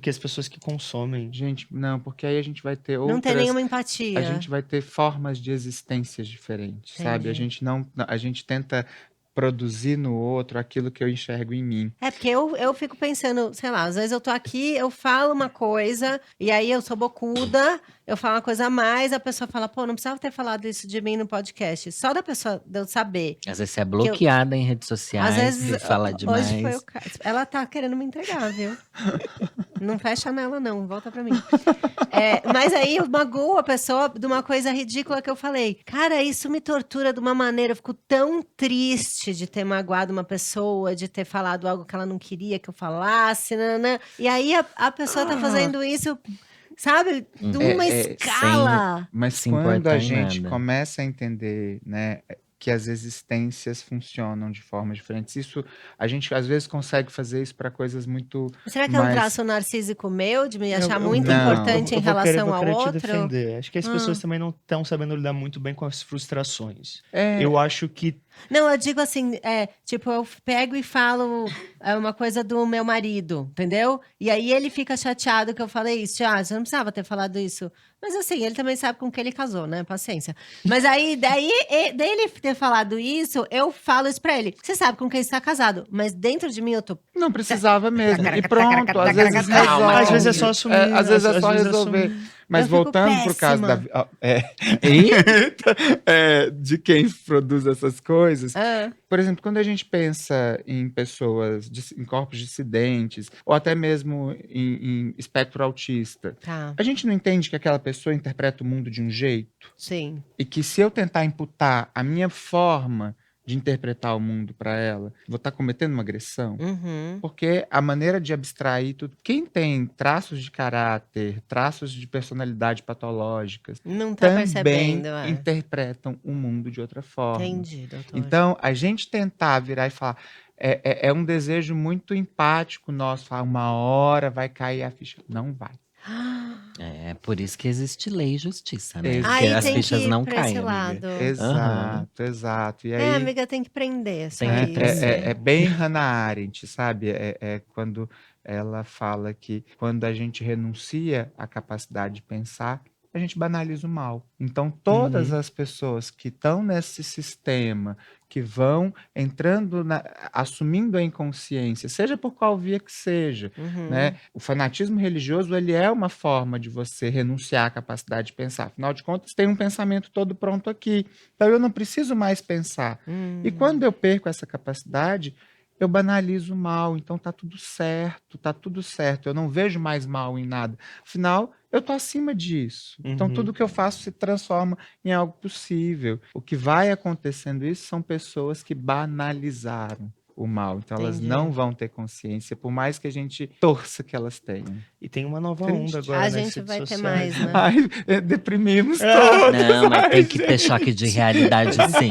que as pessoas que consomem. Gente, não, porque aí a gente vai ter Não tem outras. nenhuma empatia. A gente vai ter formas de existências diferentes, sabe? Entendi. A gente tenta produzir no outro aquilo que eu enxergo em mim. É porque eu fico pensando, sei lá, às vezes eu tô aqui, eu falo uma coisa, e aí eu sou bocuda, eu falo uma coisa a mais, a pessoa fala, pô, não precisava ter falado isso de mim no podcast. Só da pessoa, de eu saber. Às vezes você é bloqueada em redes sociais, Às vezes, você fala demais. hoje foi o caso. Ela tá querendo me entregar, viu? Não fecha nela, não. Volta pra mim. Mas aí eu magoo a pessoa de uma coisa ridícula que eu falei. Cara, isso me tortura de uma maneira. Eu fico tão triste de ter magoado uma pessoa, de ter falado algo que ela não queria que eu falasse. Nanã. E aí a pessoa tá fazendo isso, sabe? De uma escala. Mas se quando importar a em gente nada. começa a entender, né, que as existências funcionam de formas diferentes, isso a gente às vezes consegue fazer isso para coisas muito Será que é um mais. traço narcísico meu, de me achar Eu- muito não. importante em vou querer- relação vou ao querer te outro? defender. Acho que as pessoas também não estão sabendo lidar muito bem com as frustrações. É, Eu acho que Não, eu digo assim, tipo, eu pego e falo uma coisa do meu marido, entendeu? E aí ele fica chateado que eu falei isso. Você não precisava ter falado isso. Mas assim, ele também sabe com quem ele casou, né? Paciência. Mas aí, dele ter falado isso, eu falo isso pra ele. Você sabe com quem você tá casado, mas dentro de mim eu tô... não precisava mesmo. E pronto, às vezes Calma. resolve. às vezes é só assumir. Às vezes é só vezes resolver. Mas fico voltando pro caso da, péssima. de quem produz essas coisas, Ah, por exemplo, quando a gente pensa em pessoas, em corpos dissidentes, ou até mesmo em espectro autista, tá, a gente não entende que aquela pessoa interpreta o mundo de um jeito? sim. E que se eu tentar imputar a minha forma de interpretar o mundo para ela, vou estar cometendo uma agressão? Uhum. Porque a maneira de abstrair tudo. Quem tem traços de caráter, traços de personalidade patológicas, Não tá percebendo, também interpretam o mundo de outra forma. Entendi, doutor. Então, a gente tentar virar e falar. É um desejo muito empático nosso, falar uma hora vai cair a ficha. Não vai. É por isso que existe lei e justiça, né? Porque Aí as tem que fichas ir não pra esse caem, amiga. lado. Aham. Exato, exato. E É, aí. amiga, tem que prender, só Tem que isso. prender. É bem Hannah Arendt, sabe? É quando ela fala que quando a gente renuncia à capacidade de pensar, a gente banaliza o mal. Então, todas as pessoas que estão nesse sistema, que vão entrando, assumindo a inconsciência, seja por qual via que seja, Uhum. né? O fanatismo religioso, ele é uma forma de você renunciar à capacidade de pensar. Afinal de contas, tem um pensamento todo pronto aqui. Então, eu não preciso mais pensar. E quando eu perco essa capacidade, eu banalizo o mal. Então tá tudo certo, tá tudo certo. Eu não vejo mais mal em nada. Afinal, eu tô acima disso. Então tudo que eu faço se transforma em algo possível. O que vai acontecendo isso são pessoas que banalizaram o mal. Então elas Entendi. não vão ter consciência, por mais que a gente torça que elas tenham. E tem uma nova Triste. onda agora A nas gente redes vai ter sociais. mais, né? Ai, deprimimos todos. Não, mas tem Ai, que ter choque de realidade, sim.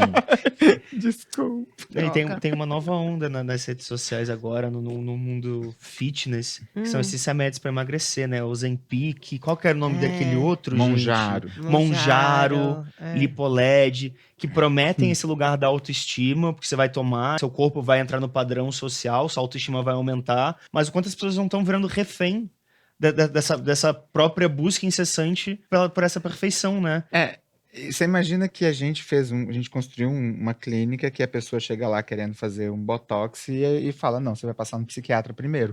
Desculpa. E tem uma nova onda nas redes sociais agora, no mundo fitness, que são esses remédios para emagrecer, né? O Ozempic, qual que era o nome daquele outro, Monjaro. gente? Monjaro, é. Lipoled, que prometem esse lugar da autoestima, porque você vai tomar, seu corpo vai entrar no padrão social, sua autoestima vai aumentar, mas o quanto as pessoas não estão virando refém dessa própria busca incessante por essa perfeição, né? E você imagina que a gente construiu uma clínica que a pessoa chega lá querendo fazer um botox e fala, não, você vai passar no psiquiatra primeiro.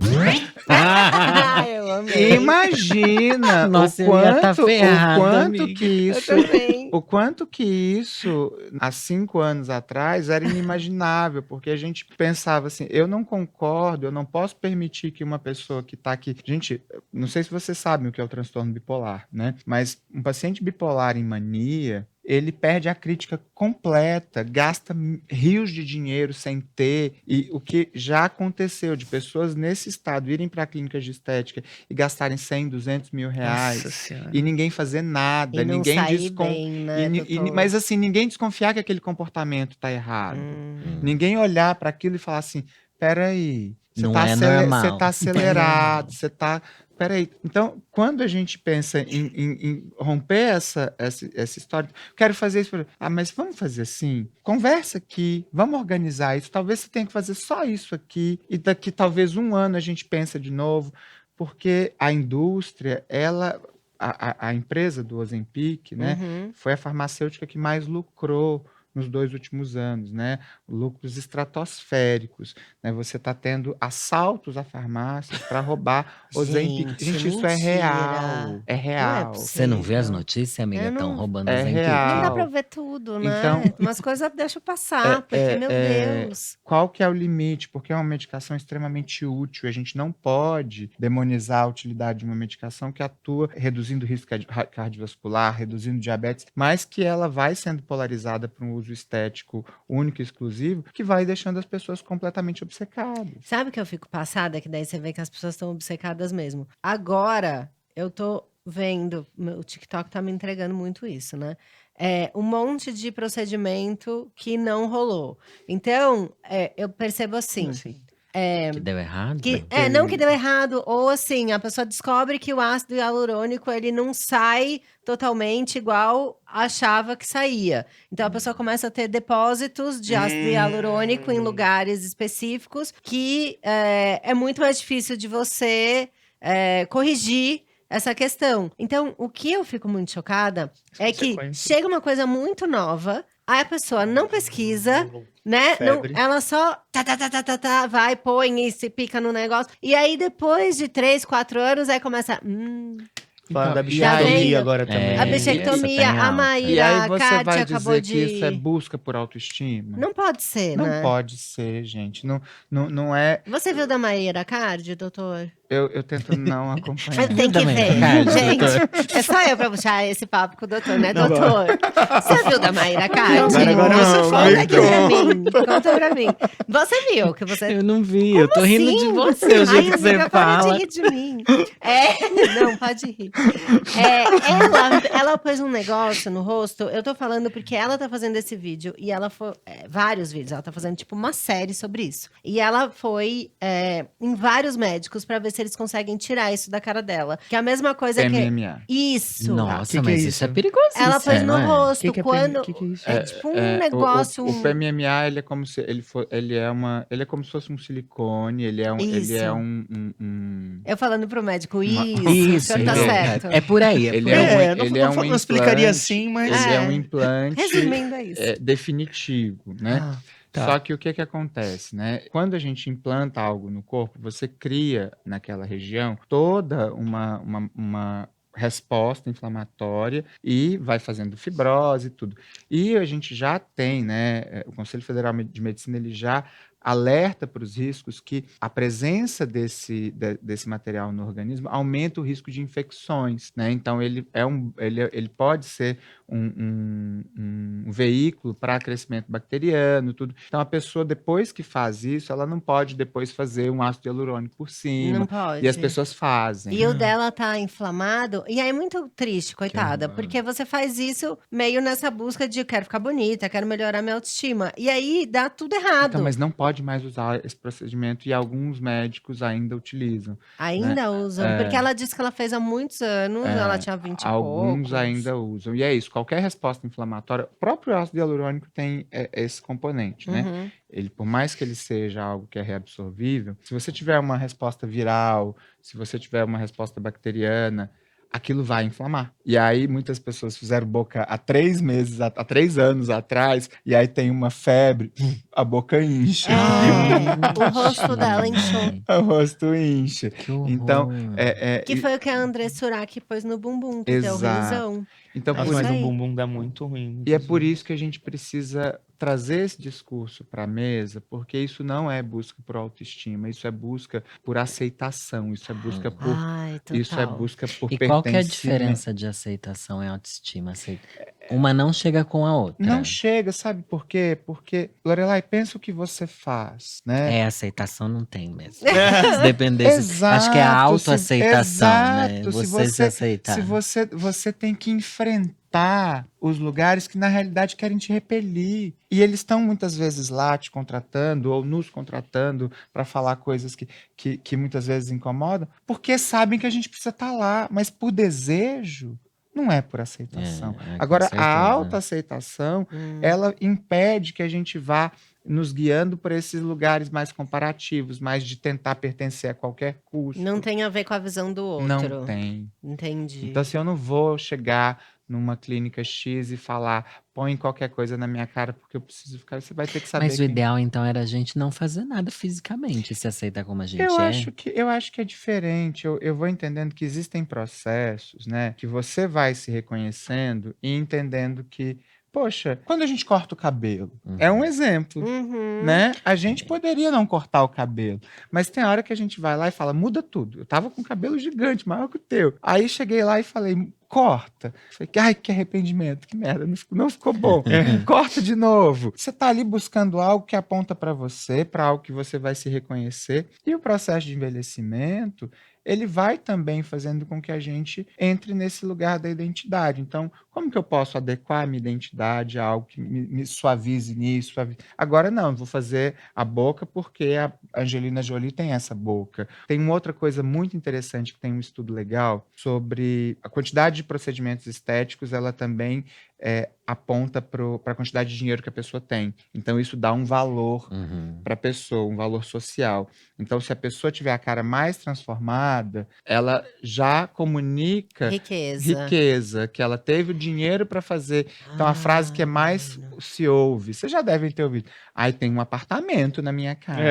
Eu amei. Imagina Nossa, eu ia tá o ferrada, quanto amiga. que isso, Eu também. o quanto que isso há 5 anos atrás era inimaginável, porque a gente pensava assim, eu não concordo, eu não posso permitir que uma pessoa que está aqui, gente, não sei se vocês sabem o que é o transtorno bipolar, né? Mas um paciente bipolar em mania, ele perde a crítica completa, gasta rios de dinheiro sem ter, e o que já aconteceu de pessoas nesse estado irem para clínicas de estética e gastarem 100, 200 mil reais, Nossa Senhora. e ninguém fazer nada, E não ninguém sair bem, né, doutor? mas assim, ninguém desconfiar que aquele comportamento está errado. Ninguém olhar para aquilo e falar assim, peraí, você Não tá é normal. você tá acelerado, você tá... Peraí, então, quando a gente pensa em romper essa história, quero fazer isso, mas vamos fazer assim? Conversa aqui, vamos organizar isso, talvez você tenha que fazer só isso aqui, e daqui talvez 1 ano a gente pensa de novo, porque a indústria, a empresa do Ozempic, né, foi a farmacêutica que mais lucrou nos 2 últimos anos, né? Lucros estratosféricos, né? Você está tendo assaltos a farmácias para roubar Ozempic. Gente, isso é mentira. real. É real. Você não vê as Possível. notícias, amiga? Eu Estão não- roubando É os Ozempic. real. Não dá pra ver tudo, né? Então- Umas coisas deixa passar, porque, meu Deus. Qual que é o limite? Porque é uma medicação extremamente útil. A gente não pode demonizar a utilidade de uma medicação que atua reduzindo o risco cardiovascular, reduzindo diabetes, mas que ela vai sendo polarizada para um uso estético único e exclusivo, que vai deixando as pessoas completamente obcecadas. Sabe que eu fico passada? Que daí você vê que as pessoas estão obcecadas mesmo. Agora, eu tô vendo, o TikTok tá me entregando muito isso, né? Um monte de procedimento que não rolou. Então, eu percebo assim. Que deu errado? Não que deu errado, ou assim, a pessoa descobre que o ácido hialurônico ele não sai totalmente igual achava que saía. Então a pessoa começa a ter depósitos de ácido hialurônico em lugares específicos que é muito mais difícil de você corrigir essa questão. Então, o que eu fico muito chocada é que chega uma coisa muito nova, aí a pessoa não pesquisa, né? Não, ela só vai, põe e se pica no negócio. E aí, depois de 3, 4 anos, aí começa. Falaram da Então, e aí- bichectomia agora também. A É, bichectomia, essa tem a alta. E Maíra aí você Card vai acabou dizer que isso é de... busca por autoestima? Não pode ser, Não né? pode ser, gente. Não é. Você viu da Maíra Card, doutor? Eu tento não acompanhar. Tem que da Maíra ver, Card, gente. doutor? É só eu pra puxar esse papo com o doutor, né, Não, doutor? Você viu da Maíra Card? Agora você Não, fala. Conta aqui pra mim. Conta pra mim. Você viu que você... Eu não vi, eu tô rindo de assim? você, o jeito Ai, que você amiga, para fala. de rir de mim. Não, pode rir. Ela pôs um negócio no rosto, eu tô falando porque ela tá fazendo esse vídeo, e ela foi, vários vídeos, ela tá fazendo tipo uma série sobre isso. E ela foi em vários médicos pra ver se eles conseguem tirar isso da cara dela. Que é a mesma coisa que... MMA. Isso! Nossa, que é mas isso? isso é perigoso. Ela pôs no não é? rosto, Que é quando... que é isso? É tipo um negócio... O PMMA, ele é como se ele é como se fosse um silicone, ele é Isso. um Eu falando pro médico, Isso, o senhor tá ele é- certo. É por aí, é Ele por aí. é um- não, ele é um não explicaria implante, assim, mas... ele é É. um implante Resumindo, é isso. definitivo, né? Ah, tá. Só que o que acontece, né? Quando a gente implanta algo no corpo, você cria naquela região toda uma resposta inflamatória e vai fazendo fibrose e tudo. E a gente já tem, né? O Conselho Federal de Medicina, ele já alerta para os riscos que a presença desse material no organismo aumenta o risco de infecções, né? Então, ele pode ser um veículo para crescimento bacteriano, tudo. Então, a pessoa, depois que faz isso, ela não pode depois fazer um ácido hialurônico por cima. Não pode. E as pessoas fazem. E o dela tá inflamado. E aí é muito triste, coitada. horror. Porque você faz isso meio nessa busca de quero ficar bonita, quero melhorar minha autoestima. E aí dá tudo errado. Então, mas não pode mais usar esse procedimento e alguns médicos ainda utilizam. Ainda usam. Porque ela disse que ela fez há muitos anos, ela tinha 20 e Alguns poucos. ainda usam. E é isso, qualquer resposta inflamatória, o próprio ácido hialurônico tem esse componente, né? Uhum. Ele, por mais que ele seja algo que é reabsorvível, se você tiver uma resposta viral, se você tiver uma resposta bacteriana, aquilo vai inflamar. E aí muitas pessoas fizeram boca há 3 meses, há 3 anos atrás, e aí tem uma febre, a boca incha. O rosto dela inchou. O rosto incha. Que horror. Então, Que foi o que a André Surak pôs no bumbum, que deu Exato. relisão. então É Nossa, por mas isso o aí. bumbum dá muito ruim. E é por isso que a gente precisa trazer esse discurso para a mesa, porque isso não é busca por autoestima, isso é busca por aceitação, isso é busca por Ai, total. isso é busca por E qual que é a pertencimento. diferença de aceitação e autoestima? Uma não chega com a outra. Não chega, sabe por quê? Porque, Lorelai, pensa o que você faz, né? Aceitação não tem mesmo. Se dependesse. Acho que é a autoaceitação, né? Exato, Você se aceitar. Se você tem que enfrentar os lugares que na realidade querem te repelir. E eles estão muitas vezes lá te contratando ou nos contratando para falar coisas que muitas vezes incomodam, porque sabem que a gente precisa estar lá, mas por desejo. Não é por aceitação. Com Agora, certeza. a autoaceitação, ela impede que a gente vá nos guiando por esses lugares mais comparativos, mais de tentar pertencer a qualquer custo. Não tem a ver com a visão do outro. Não tem. Entendi. Então, assim, eu não vou chegar numa clínica X e falar, põe qualquer coisa na minha cara porque eu preciso ficar. Você vai ter que saber. Mas o ideal, então, era a gente não fazer nada fisicamente, se aceitar como a gente Eu é. acho que é diferente. Eu vou entendendo que existem processos, né? Que você vai se reconhecendo e entendendo que, poxa, quando a gente corta o cabelo, é um exemplo. Uhum. Né? A gente poderia não cortar o cabelo, mas tem hora que a gente vai lá e fala, muda tudo. Eu tava com um cabelo gigante, maior que o teu. Aí cheguei lá e falei, corta. Falei, ai, que arrependimento, que merda, não ficou bom. Corta de novo. Você tá ali buscando algo que aponta para você, para algo que você vai se reconhecer. E o processo de envelhecimento, ele vai também fazendo com que a gente entre nesse lugar da identidade. Então, como que eu posso adequar a minha identidade a algo que me suavize nisso? Agora não, vou fazer a boca porque a Angelina Jolie tem essa boca. Tem uma outra coisa muito interessante que tem um estudo legal sobre a quantidade de procedimentos estéticos, ela também aponta para a quantidade de dinheiro que a pessoa tem. Então, isso dá um valor para a pessoa, um valor social. Então, se a pessoa tiver a cara mais transformada, ela já comunica riqueza, que ela teve o dinheiro para fazer. Então, a frase que mais se ouve, vocês já devem ter ouvido. Ai, tem um apartamento na minha casa.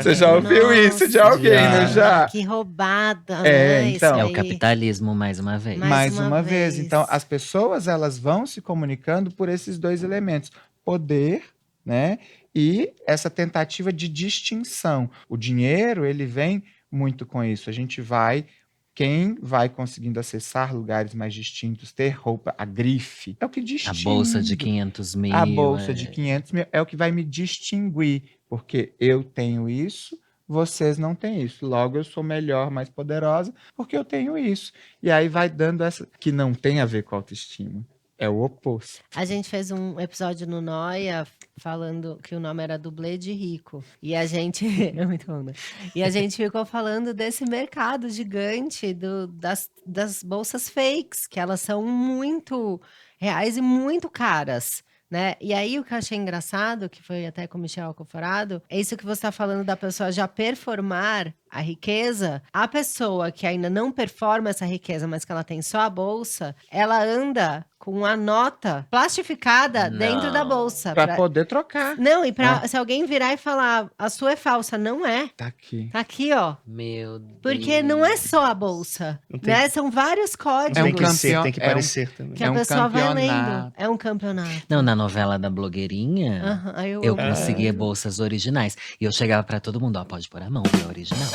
Você já ouviu isso de alguém, não já? Que roubada, né? Então, É o capitalismo mais uma vez. Mais uma vez. Então, as pessoas, elas vão se comunicando por esses dois elementos. Poder, né? E essa tentativa de distinção. O dinheiro, ele vem muito com isso. Quem vai conseguindo acessar lugares mais distintos, ter roupa, a grife, é o que distingue. A bolsa de 500 mil. A bolsa de 500 mil é o que vai me distinguir, porque eu tenho isso, vocês não têm isso. Logo, eu sou melhor, mais poderosa, porque eu tenho isso. E aí vai dando essa, que não tem a ver com autoestima. É o oposto. A gente fez um episódio no Noia falando que o nome era Dublê de Rico. E a gente. É muito bom, né? E a gente ficou falando desse mercado gigante das bolsas fakes, que elas são muito reais e muito caras. Né? E aí, o que eu achei engraçado, que foi até com o Michel Alcoforado, é isso que você está falando da pessoa já performar a riqueza. A pessoa que ainda não performa essa riqueza, mas que ela tem só a bolsa, ela anda com a nota plastificada dentro da bolsa. Para poder trocar. Não, e se alguém virar e falar, a sua é falsa, não é. Tá aqui. Tá aqui, ó. Meu Deus. Porque não é só a bolsa, né? São vários códigos. Tem que parecer também. Que a pessoa vai lendo. É um campeonato. Não, na novela da blogueirinha, eu conseguia bolsas originais. E eu chegava pra todo mundo, ó, pode pôr a mão, é original.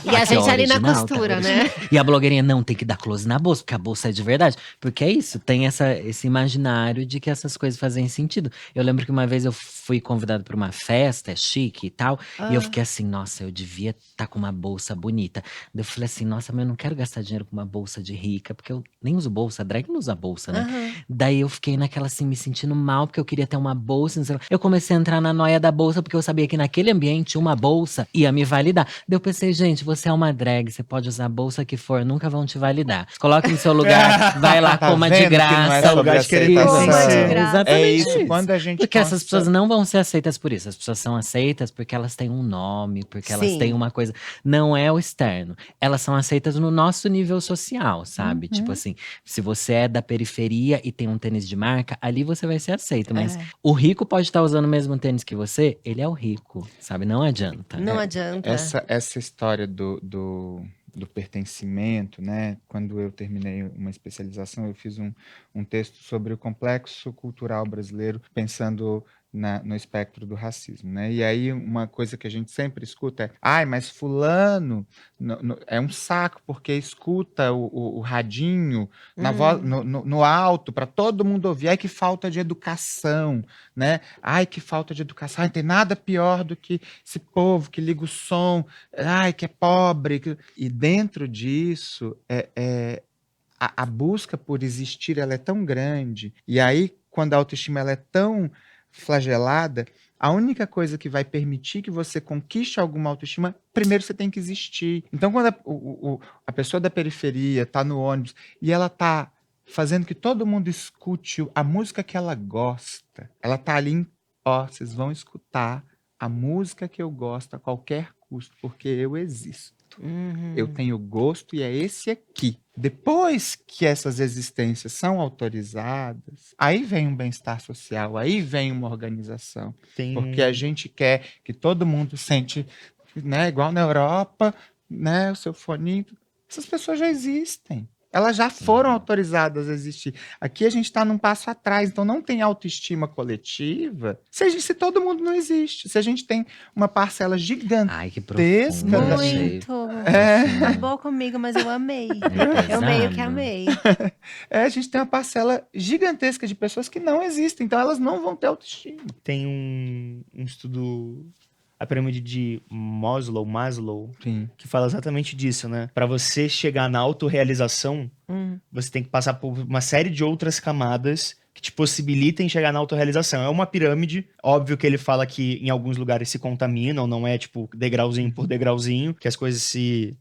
E a gente ali na costura, né? E a blogueirinha, não, tem que dar close na bolsa, porque a bolsa é de verdade. Porque é isso, tem esse imaginário de que essas coisas fazem sentido. Eu lembro que uma vez eu fui convidado pra uma festa, chique e tal, e eu fiquei assim, nossa, eu devia estar com uma bolsa bonita. Daí eu falei assim, nossa, mas eu não quero gastar dinheiro com uma bolsa de rica, porque eu nem uso bolsa, drag não usa bolsa, né? Daí eu fiquei naquela assim, me sentindo mal, porque eu queria ter uma bolsa. Eu comecei a entrar na noia da bolsa, porque eu sabia que naquele ambiente uma bolsa ia me validar. Daí eu pensei, gente, você é uma drag, você pode usar a bolsa que for, nunca vão te validar. Coloque no seu lugar, vai lá, coma de graça. Lugar de querer Exatamente. É isso, quando a gente porque essas pessoas não vão ser aceitas por isso. As pessoas são aceitas porque elas têm um nome, porque elas têm uma coisa. Não é o externo. Elas são aceitas no nosso nível social, sabe? Tipo assim, se você é da periferia e tem um tênis de marca, ali você vai ser aceito. Mas o rico pode estar usando o mesmo tênis que você, ele é o rico, sabe? Não adianta. Não adianta. Essa história do pertencimento, né? Quando eu terminei uma especialização, eu fiz um texto sobre o complexo cultural brasileiro, pensando no espectro do racismo, né? E aí uma coisa que a gente sempre escuta é: ai, mas fulano é um saco porque escuta o radinho na voz, no alto para todo mundo ouvir. Ai, que falta de educação, né? Ai, que falta de educação. Ai, não tem nada pior do que esse povo que liga o som. Ai, que é pobre. E dentro disso, a busca por existir, ela é tão grande. E aí, quando a autoestima ela é tão flagelada, a única coisa que vai permitir que você conquiste alguma autoestima, primeiro você tem que existir. Então, quando a pessoa da periferia está no ônibus e ela está fazendo que todo mundo escute a música que ela gosta, ela está ali, vocês vão escutar a música que eu gosto a qualquer custo, porque eu existo. Eu tenho gosto e é esse aqui. Depois que essas existências são autorizadas, aí vem um bem-estar social, aí vem uma organização. Porque a gente quer que todo mundo sente, né, igual na Europa, né, o seu foninho. Essas pessoas já existem. Elas já foram autorizadas a existir. Aqui a gente está num passo atrás, então não tem autoestima coletiva se todo mundo não existe. Se a gente tem uma parcela gigantesca. Ai, que profundo. Muito. Acabou comigo, mas eu amei. Eu meio que amei. A gente tem uma parcela gigantesca de pessoas que não existem, então elas não vão ter autoestima. Tem um estudo, a pirâmide de Maslow, Sim. que fala exatamente disso, né? Para você chegar na autorrealização, você tem que passar por uma série de outras camadas que te possibilitem chegar na autorrealização. É uma pirâmide, óbvio que ele fala que em alguns lugares se contaminam, não é tipo degrauzinho por degrauzinho, que as coisas se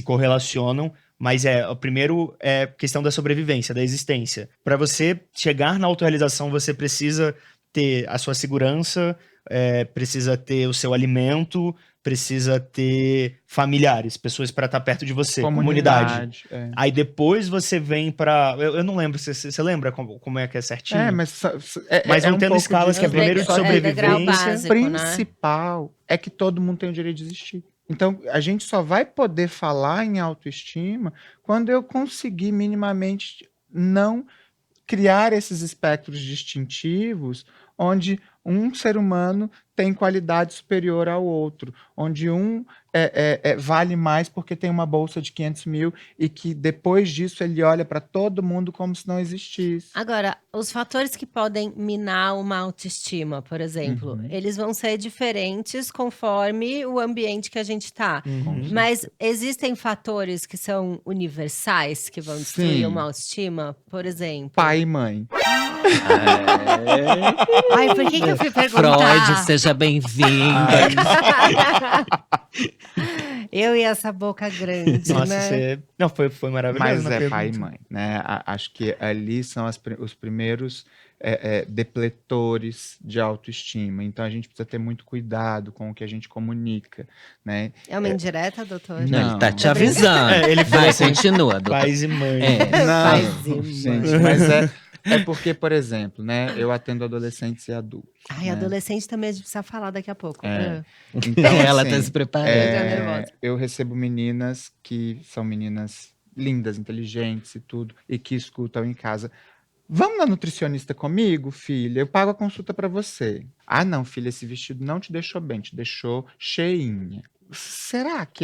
correlacionam, Mas o primeiro é questão da sobrevivência, da existência. Para você chegar na autorrealização, você precisa ter a sua segurança, precisa ter o seu alimento, precisa ter familiares, pessoas para estar perto de você, comunidade. Aí depois você vem pra. Eu não lembro, você lembra como é que é certinho? Mas vão um tendo pouco escalas disso. que é primeiro de degrau sobrevivência. básico, O né? principal é que todo mundo tem o direito de existir. Então, a gente só vai poder falar em autoestima quando eu conseguir minimamente não criar esses espectros distintivos onde um ser humano tem qualidade superior ao outro, onde um vale mais porque tem uma bolsa de 500 mil e que depois disso ele olha para todo mundo como se não existisse. Agora, os fatores que podem minar uma autoestima, por exemplo, eles vão ser diferentes conforme o ambiente que a gente tá. Mas existem fatores que são universais que vão destruir Sim. uma autoestima? Por exemplo. Pai e mãe. Ai, por que eu fui perguntar? Freud, seja bem-vindo. Eu e essa boca grande, Nossa, né? Não, foi maravilhoso. Mas na é pergunta. pai e mãe, né? Acho que ali são os primeiros depletores de autoestima. Então a gente precisa ter muito cuidado com o que a gente comunica, né? É uma indireta, doutor? Não, ele tá te Tô avisando. Ele falou Vai, assim, continua, doutor. Pais e mães. Pais e Não, mães. gente, mas é porque, por exemplo, né? Eu atendo adolescentes e adultos. Ai, né? adolescente também a gente precisa falar daqui a pouco. Então, Ela assim, tá se preparando. Já nervosa. eu recebo meninas que são meninas lindas, inteligentes e tudo, e que escutam em casa. Vamos na nutricionista comigo, filha? Eu pago a consulta pra você. Ah, não, filha, esse vestido não te deixou bem, te deixou cheinha. Será que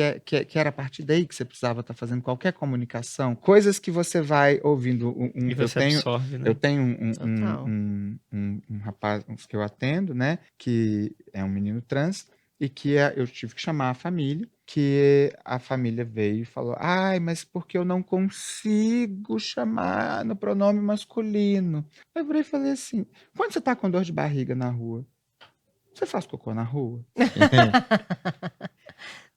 era a partir daí que você precisava estar fazendo qualquer comunicação? Coisas que você vai ouvindo. E você absorve, né? Eu tenho Total. um rapaz que eu atendo, né? Que é um menino trans, e que eu tive que chamar a família, que a família veio e falou: ai, mas porque eu não consigo chamar no pronome masculino? Eu virei e falei assim: quando você tá com dor de barriga na rua, você faz cocô na rua?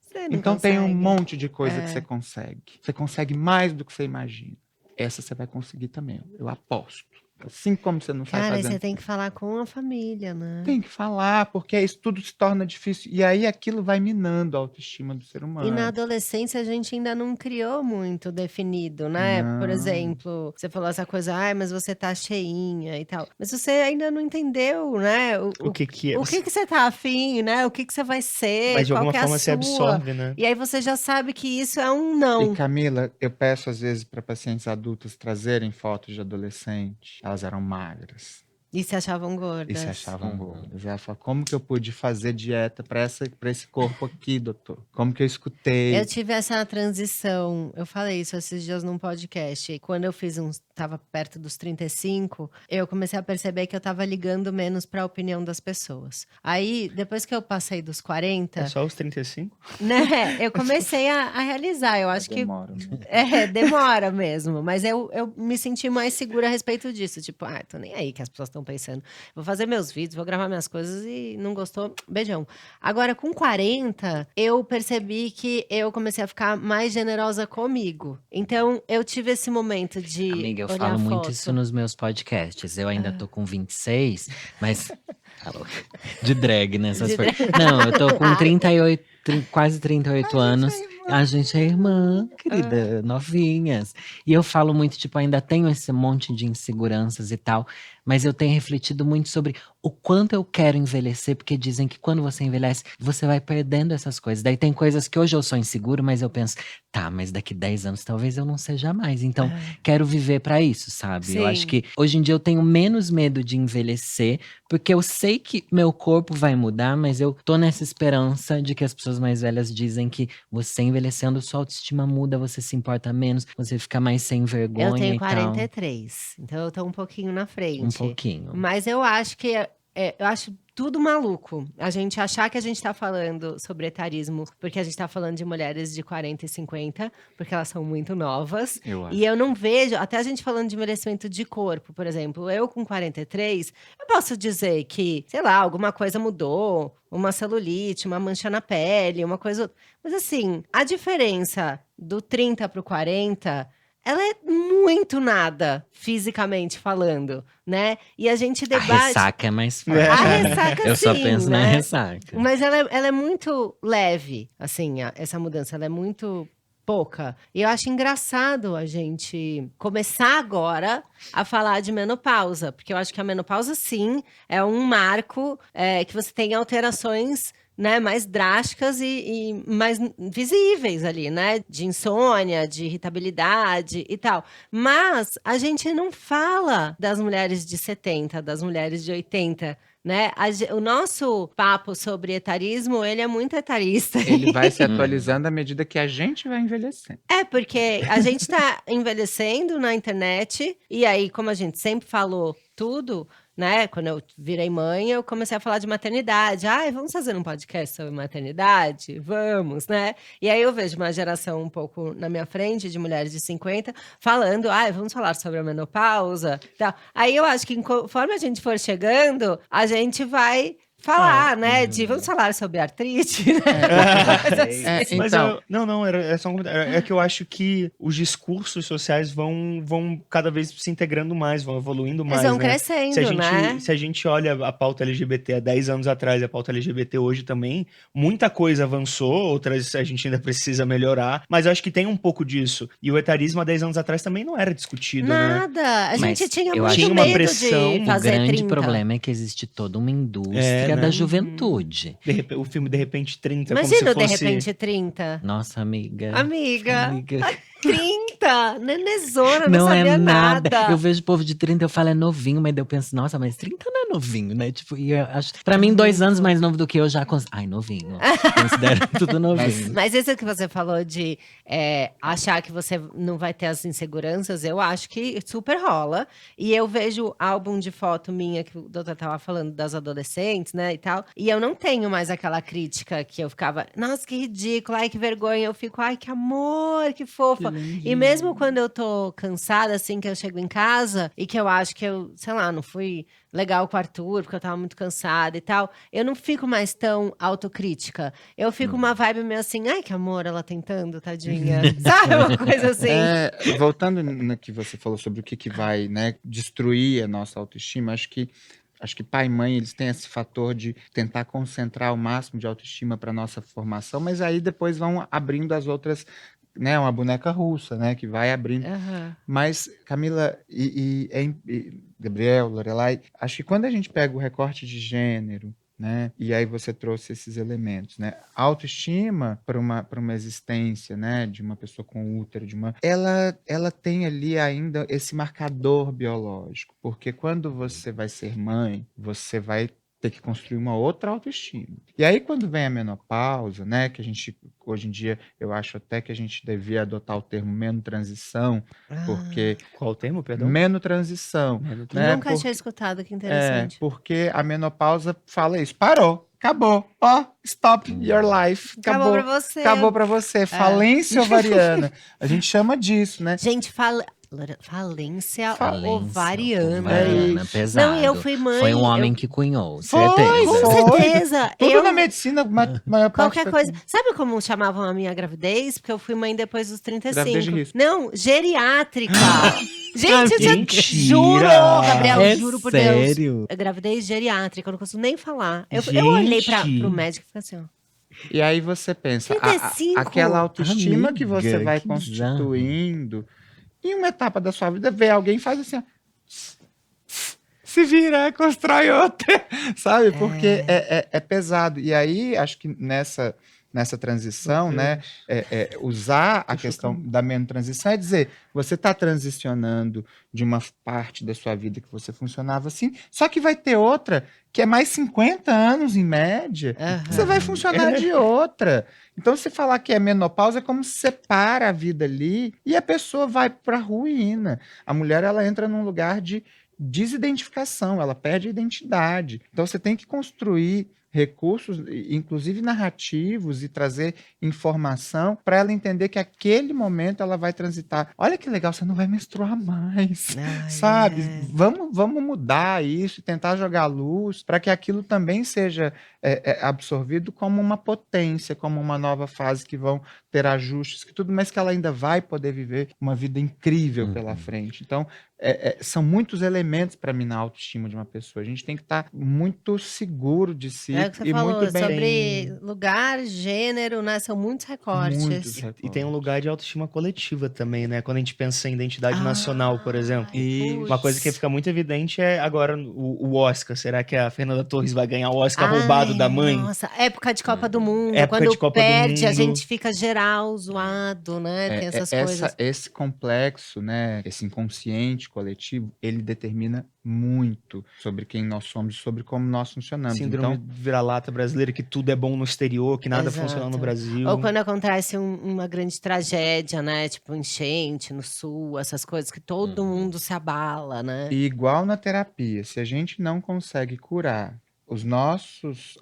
Você não Então tem um consegue. monte de coisa que É. você consegue. Você consegue mais do que você imagina. Essa você vai conseguir também, eu aposto. Assim como você não sai Cara, fazendo. você tem que falar com a família, né? Tem que falar, porque isso tudo se torna difícil. E aí aquilo vai minando a autoestima do ser humano. E na adolescência a gente ainda não criou muito definido, né? Por Não. exemplo, você falou essa coisa, ai, mas você tá cheinha e tal. Mas você ainda não entendeu, né? O que é? O que você tá afim, né? O que você vai ser, Mas de qual alguma que é forma a você sua. absorve, né? E aí você já sabe que isso é um E não. Camila, eu peço às vezes para pacientes adultas trazerem fotos de adolescente. Elas eram magras E se achavam e gordas. se achavam gordas. Ela fala: como que eu pude fazer dieta para esse corpo aqui, doutor? Como que eu escutei? Eu tive essa transição, eu falei isso esses dias num podcast. E quando eu tava perto dos 35, eu comecei a perceber que eu tava ligando menos pra opinião das pessoas. Aí, depois que eu passei dos 40, É só os 35? né, eu comecei a realizar. Eu acho que Demora, né? demora mesmo, mas eu me senti mais segura a respeito disso. Tipo, tô nem aí que as pessoas estão pensando. Vou fazer meus vídeos, vou gravar minhas coisas e não gostou, beijão. Agora, com 40, eu percebi que eu comecei a ficar mais generosa comigo. Então, eu tive esse momento de Amiga, eu olhar falo a muito foto. isso nos meus podcasts. Eu ainda tô com 26, mas. Tá louca. De drag nessas De coisas. Não, eu tô com 38, quase 38 anos. A gente é irmã, querida, novinhas. E eu falo muito, tipo, ainda tenho esse monte de inseguranças e tal, mas eu tenho refletido muito sobre o quanto eu quero envelhecer, porque dizem que quando você envelhece, você vai perdendo essas coisas. Daí tem coisas que hoje eu sou inseguro, mas eu penso, tá, mas daqui 10 anos talvez eu não seja mais. Então, quero viver pra isso, sabe? Eu acho Sim. que hoje em dia eu tenho menos medo de envelhecer, porque eu sei que meu corpo vai mudar, mas eu tô nessa esperança de que as pessoas mais velhas dizem que você envelhecendo, sua autoestima muda, você se importa menos, você fica mais sem vergonha Eu tenho e tal. 43, então eu tô um pouquinho na frente. Um pouquinho. Mas eu acho que eu acho tudo maluco. A gente achar que a gente tá falando sobre etarismo porque a gente tá falando de mulheres de 40 e 50, porque elas são muito novas. Eu acho. E eu não vejo, até a gente falando de envelhecimento de corpo, por exemplo, eu com 43, eu posso dizer que, sei lá, alguma coisa mudou, uma celulite, uma mancha na pele, uma coisa. Mas assim, a diferença do 30 pro 40, ela é muito nada, fisicamente falando, né? E a gente A debate. ressaca é mais forte. A ressaca, Eu só sim, penso na né? ressaca. Mas ela é muito leve, assim, essa mudança. Ela é muito pouca. E eu acho engraçado a gente começar agora a falar de menopausa. Porque eu acho que a menopausa, sim, é um marco que você tem alterações, né, mais drásticas e mais visíveis ali, né? De insônia, de irritabilidade e tal. Mas a gente não fala das mulheres de 70, das mulheres de 80, né? O nosso papo sobre etarismo, ele é muito etarista. Ele vai se atualizando à medida que a gente vai envelhecendo. É, porque a gente tá envelhecendo na internet, e aí, como a gente sempre falou tudo, né? Quando eu virei mãe, eu comecei a falar de maternidade. Ai, vamos fazer um podcast sobre maternidade? Vamos, né? E aí eu vejo uma geração um pouco na minha frente, de mulheres de 50, falando, ai, vamos falar sobre a menopausa. Tal. Aí eu acho que conforme a gente for chegando, a gente vai falar, né? Vamos falar sobre artrite, né? Mas, assim, Mas Então. é só um comentário. É que eu acho que os discursos sociais vão cada vez se integrando mais, vão evoluindo eles mais, vão né? crescendo, né? Se a gente olha a pauta LGBT há 10 anos atrás e a pauta LGBT hoje também, muita coisa avançou, outras a gente ainda precisa melhorar, mas eu acho que tem um pouco disso. E o etarismo há 10 anos atrás também não era discutido, né? Nada. A Mas gente tinha eu muito acho Tinha uma medo pressão, de O fazer grande 30. problema é que existe toda uma indústria né? da juventude. O filme De Repente 30, Imagina o como De se fosse... Repente 30. Nossa, amiga. Amiga, 30, nenezona, não Não é sabia nada. nada. Eu vejo o povo de 30, eu falo, é novinho, mas daí eu penso, nossa, mas 30 não é novinho, né? Tipo, e eu acho, pra mim, 2 anos mais novo do que eu já ai, novinho. Considero tudo novinho. Mas isso que você falou de achar que você não vai ter as inseguranças, eu acho que super rola. E eu vejo álbum de foto minha, que o doutor tava falando das adolescentes, né, e tal. E eu não tenho mais aquela crítica que eu ficava, nossa, que ridículo, ai, que vergonha. Eu fico, ai, que amor, que fofa. E mesmo quando eu tô cansada, assim, que eu chego em casa e que eu acho que eu, sei lá, não fui legal com o Arthur, porque eu tava muito cansada e tal, eu não fico mais tão autocrítica. Eu fico uma vibe meio assim, ai, que amor, ela tentando, tadinha. Sabe, uma coisa assim. Voltando no que você falou sobre o que vai, né, destruir a nossa autoestima, acho que pai e mãe, eles têm esse fator de tentar concentrar o máximo de autoestima para nossa formação, mas aí depois vão abrindo as outras, né, uma boneca russa, né, que vai abrindo. Aham. Mas, Camila Gabriel, Lorelai, acho que quando a gente pega o recorte de gênero, né, e aí você trouxe esses elementos, né, a autoestima para uma existência, né, de uma pessoa com útero, ela tem ali ainda esse marcador biológico, porque quando você vai ser mãe, você vai ter que construir uma outra autoestima. E aí, quando vem a menopausa, né, que a gente, hoje em dia, eu acho até que a gente devia adotar o termo menotransição, porque Qual o termo, perdão? menotransição, Eu né, nunca tinha escutado, que interessante. porque a menopausa fala isso, parou, acabou, ó, stop your life, Acabou pra você. acabou pra você, falência ovariana, a gente chama disso, né? Gente, falência Falência ovariana. ovariana, pesado. Não, e eu fui mãe. Foi um homem eu- que cunhou, Foi, certeza. Com certeza. Tudo eu, na medicina, maior parte Qualquer da- coisa. Sabe como chamavam a minha gravidez? Porque eu fui mãe depois dos 35. Gravidez de risco. Não, geriátrica. Gente, eu tinha... Mentira! Juro, Gabriel, É juro por sério? Deus. Gravidez geriátrica, eu não consigo nem falar. Eu Gente! olhei pro médico e falei assim, ó. E aí você pensa, 35? aquela autoestima que você Amiga, vai que bizarro. constituindo, em uma etapa da sua vida, vê alguém e faz assim, ó, se vira, constrói outra, sabe? Porque é pesado. E aí, acho que nessa transição, né, usar a questão da menotransição é dizer, você está transicionando de uma parte da sua vida que você funcionava assim, só que vai ter outra que é mais 50 anos em média, que você vai funcionar de outra. Então, se falar que é menopausa, é como se separa a vida ali e a pessoa vai para a ruína. A mulher, ela entra num lugar de desidentificação, ela perde a identidade. Então você tem que construir recursos, inclusive narrativos, e trazer informação para ela entender que aquele momento ela vai transitar. Olha que legal, você não vai menstruar mais, Ai, sabe? é. Vamos mudar isso e tentar jogar luz para que aquilo também seja absorvido como uma potência, como uma nova fase que vão ter ajustes, que tudo, mas que ela ainda vai poder viver uma vida incrível pela Uhum. frente. Então, são muitos elementos para minar a autoestima de uma pessoa. A gente tem que estar muito seguro de si É o que você e falou, muito bem. sobre lugar, gênero, né? São muitos Muitos recortes. E tem um lugar de autoestima coletiva também, né? Quando a gente pensa em identidade nacional, por exemplo. Ai, E Uma coisa que putz. fica muito evidente é agora o Oscar. Será que a Fernanda Torres vai ganhar o Oscar Ai, roubado da mãe? nossa, época de Copa do Mundo. Época Quando de Copa do perde, a Mundo. gente fica geral zoado, né? Tem essas coisas. esse complexo, né, esse inconsciente coletivo, ele determina muito sobre quem nós somos, sobre como nós funcionamos. Síndrome Então, de vira-lata brasileira, que tudo é bom no exterior, que nada funciona no Exato. Brasil. Ou quando acontece uma grande tragédia, né? Tipo enchente no sul, essas coisas que todo mundo se abala, né? e igual na terapia, se a gente não consegue curar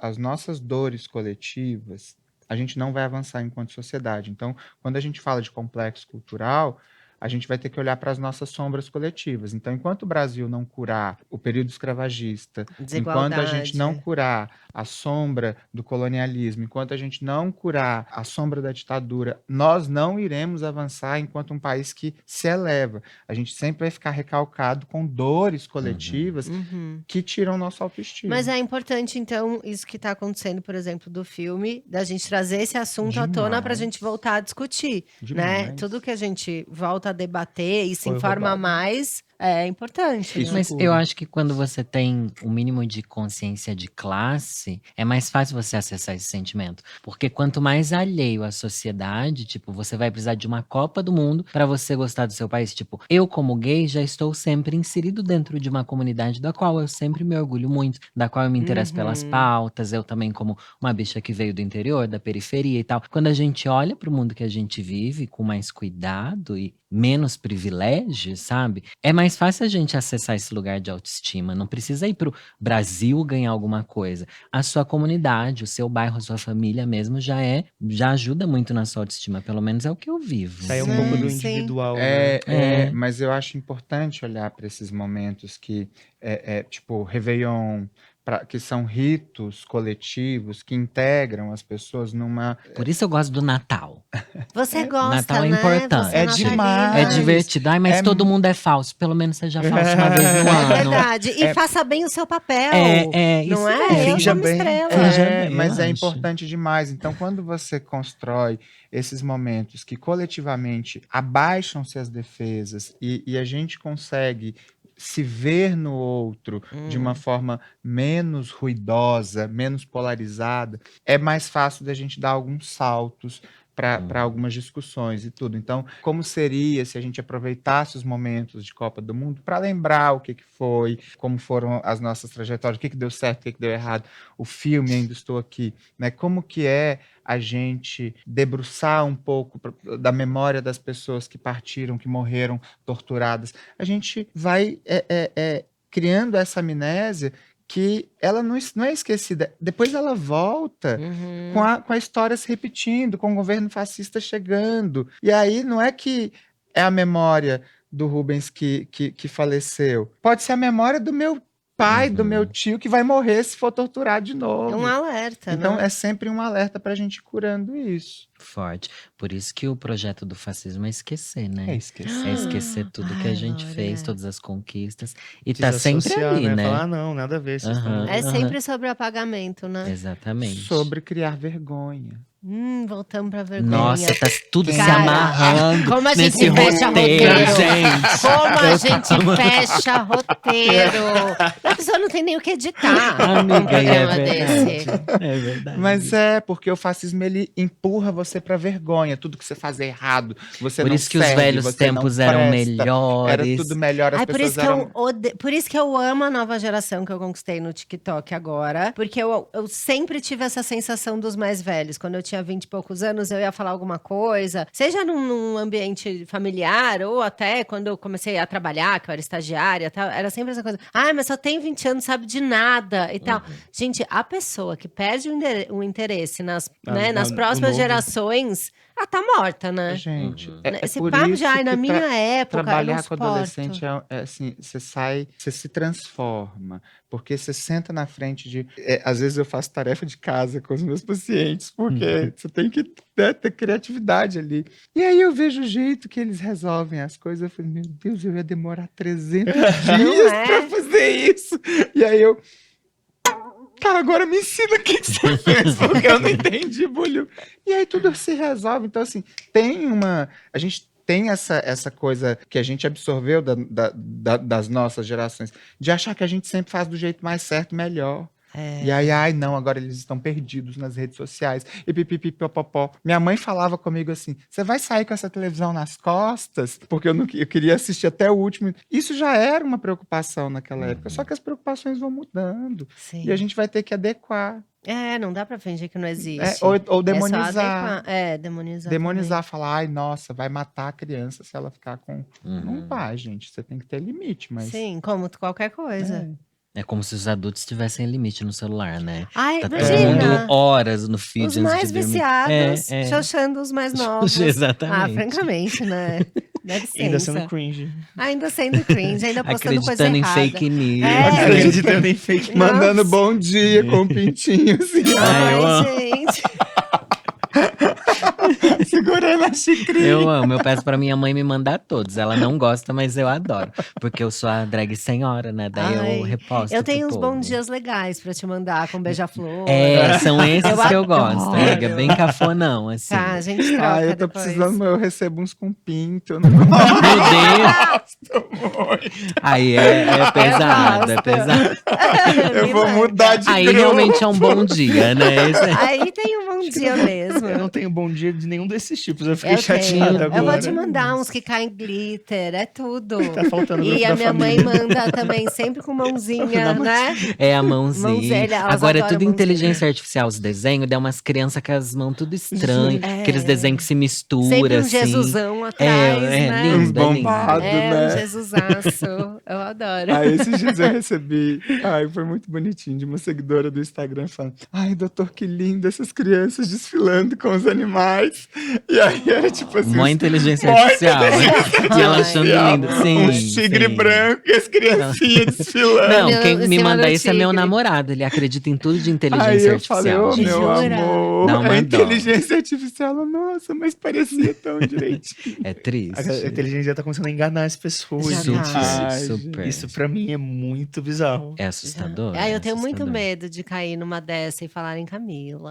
as nossas dores coletivas, a gente não vai avançar enquanto sociedade. Então, quando a gente fala de complexo cultural, a gente vai ter que olhar para as nossas sombras coletivas. Então, enquanto o Brasil não curar o período escravagista, enquanto a gente não Desigualdade. curar a sombra do colonialismo, enquanto a gente não curar a sombra da ditadura, nós não iremos avançar enquanto um país que se eleva. A gente sempre vai ficar recalcado com dores coletivas Uhum. que tiram nossa autoestima. Mas é importante, então, isso que está acontecendo, por exemplo, do filme, da gente trazer esse assunto à tona para a Demais. gente voltar a discutir, né? Demais. Tudo que a gente volta a debater e se Foi informa roubado. mais é importante, Isso né? Mas tudo. eu acho que quando você tem o mínimo de consciência de classe, é mais fácil você acessar esse sentimento. Porque quanto mais alheio à sociedade, tipo, você vai precisar de uma Copa do Mundo para você gostar do seu país. Tipo, eu como gay já estou sempre inserido dentro de uma comunidade da qual eu sempre me orgulho muito, da qual eu me interesso pelas Uhum. pautas, eu também como uma bicha que veio do interior, da periferia e tal. Quando a gente olha para o mundo que a gente vive com mais cuidado e menos privilégios, sabe? É mais fácil a gente acessar esse lugar de autoestima. Não precisa ir pro Brasil ganhar alguma coisa. A sua comunidade, o seu bairro, a sua família mesmo já ajuda muito na sua autoestima. Pelo menos é o que eu vivo. Sai um pouco do Sim, sim. individual, né? Mas eu acho importante olhar para esses momentos que tipo Réveillon, que são ritos coletivos que integram as pessoas numa. Por isso eu gosto do Natal. Você gosta, Natal é né? importante. Você É natalina. demais. É divertido. Ai, mas É- todo mundo é falso. Pelo menos seja falso uma vez no É ano. verdade. E faça bem o seu papel. Isso Não é? mesmo. Eu Finja sou uma bem. estrela. Finja bem, eu Mas é acho. importante demais. Então, quando você constrói esses momentos que coletivamente abaixam-se as defesas e a gente consegue se ver no outro de uma forma menos ruidosa, menos polarizada, é mais fácil da gente dar alguns saltos para algumas discussões e tudo. Então, como seria se a gente aproveitasse os momentos de Copa do Mundo para lembrar o que foi, como foram as nossas trajetórias, o que deu certo, o que deu errado, o filme Ainda Estou Aqui, né? Como que é a gente debruçar um pouco da memória das pessoas que partiram, que morreram torturadas. A gente vai criando essa amnésia que ela não é esquecida. Depois ela volta Uhum. com a história se repetindo, com o governo fascista chegando. E aí não é que é a memória do Rubens que faleceu. Pode ser a memória do meu pai, do meu tio, que vai morrer se for torturado de É novo. um alerta, Então né? é sempre um alerta para a gente ir curando isso. Forte. Por isso que o projeto do fascismo é esquecer, né? É esquecer. É esquecer tudo que a Ai, gente Glória. fez, todas as conquistas. E tá sempre Desassociar, ali, né? Falar, ah, não, nada a ver. Vocês Aham. estão... É sempre sobre apagamento, né? Exatamente. Sobre criar vergonha. Voltamos pra vergonha. Nossa, tá tudo se Cara, amarrando como a gente nesse fecha roteiro, roteiro. gente. Como a gente fecha roteiro. A pessoa não tem nem o que editar um Amiga, e é programa desse. verdade. É verdade. Mas é, porque o fascismo ele empurra você pra vergonha. Tudo que você faz é errado. Você Por não isso que os serve, velhos você não tempos eram presta. melhores. Era tudo melhor, as Ai, por pessoas isso, que eram... por isso que eu amo a nova geração que eu conquistei no TikTok agora. Porque eu sempre tive essa sensação dos mais velhos. Quando eu tinha tinha 20 e poucos anos, eu ia falar alguma coisa, seja num ambiente familiar ou até quando eu comecei a trabalhar, que eu era estagiária, tal, era sempre essa coisa. Mas só tem 20 anos, sabe de nada e tal. Gente, a pessoa que perde o interesse nas no próximas novo. gerações, ela tá morta, né? Gente, Uhum. é Esse por papo isso de, na que minha época, eu não trabalhar com suporto. adolescente é assim, você se transforma, porque você senta na frente de. Às vezes eu faço tarefa de casa com os meus pacientes, porque você tem que, né, ter criatividade ali. E aí eu vejo o jeito que eles resolvem as coisas. Eu falei, meu Deus, eu ia demorar 300 dias é? pra fazer isso. E aí eu. Cara, agora me ensina o que você fez, porque eu não entendi, bulho. E aí tudo se resolve. Então, assim, a gente tem essa coisa que a gente absorveu das nossas gerações, de achar que a gente sempre faz do jeito mais certo, melhor. E aí, ai, não, agora eles estão perdidos nas redes sociais. E pipipipopopó. Minha mãe falava comigo assim: você vai sair com essa televisão nas costas? Porque eu queria assistir até o último. Isso já era uma preocupação naquela época, só que as preocupações vão mudando. Sim. E a gente vai ter que adequar. Não dá pra fingir que não existe. Ou É só demonizar. adequar. Demonizar Demonizar, também. falar, ai, nossa, vai matar a criança se ela ficar com. Não Uhum. vai, gente. Você tem que ter limite, mas. Sim, como qualquer coisa. É como se os adultos tivessem limite no celular, né? Ai, Tá todo imagina! mundo horas no feed Os antes mais de dormir. viciados, É. xoxando os mais novos. Exatamente. Francamente, né? Dá licença. Ainda sendo cringe. Ainda sendo cringe, ainda postando coisa Acreditando em errada. fake news. Acreditando em fake news. Mandando bom dia com o pintinho, assim, Ai, eu amo. gente. segurando a xicrinha. Eu amo, eu peço pra minha mãe me mandar todos. Ela não gosta, mas eu adoro. Porque eu sou a drag senhora, né? Daí Ai, eu reposto eu tenho uns pro povo. bons dias legais pra te mandar com beija-flor. São esses Eu que eu gosto, adoro. amiga. Bem cafonão, assim. Tá, a gente troca Ai, eu tô depois. precisando, mas eu recebo uns com pinto. Eu não Meu Deus! Aí é pesado, é gosto. pesado. Eu Me vou larga. mudar de Aí grupo. realmente é um bom dia, né? Aí tem um bom dia mesmo. Eu não tenho bom dia de nenhum desses tipos. Eu fiquei Eu chateado tenho. agora. Eu vou te mandar uns que caem glitter, é tudo. Tá faltando o grupo E a da minha mãe família. manda também, sempre com mãozinha, né? É a mãozinha. Mãozinha, elas Agora é adoram tudo mãozinha. inteligência artificial, os desenhos. Dá umas crianças com as mãos tudo estranho. Aqueles desenhos que se misturam, Sempre um assim. Jesusão atrás, né? Lindo, Uns é lindo. bombados, Um né? Jesusaço. Eu adoro. Aí esses dias eu recebi, foi muito bonitinho, de uma seguidora do Instagram falando: ai, doutor, que lindo essas crianças desfilando com os animais. E aí era tipo assim, Mó inteligência mó artificial, né? E ela achando artificial, lindo. Sim, uns tigre sim. branco e as criancinhas desfilando. Não, Meu, quem me em cima manda do isso é meu tigre. namorado. Ele acredita em tudo de Aí inteligência eu falei, artificial. ô, gente. meu Jura? amor, Dá uma a dó. inteligência artificial, ela, nossa, mas parecia tão direitinho. É triste. A inteligência tá começando a enganar as pessoas, Já gente. tá. Ai, Super. Isso pra mim é muito bizarro. É assustador. Eu é tenho muito assustador. medo de cair numa dessa e falarem Camila.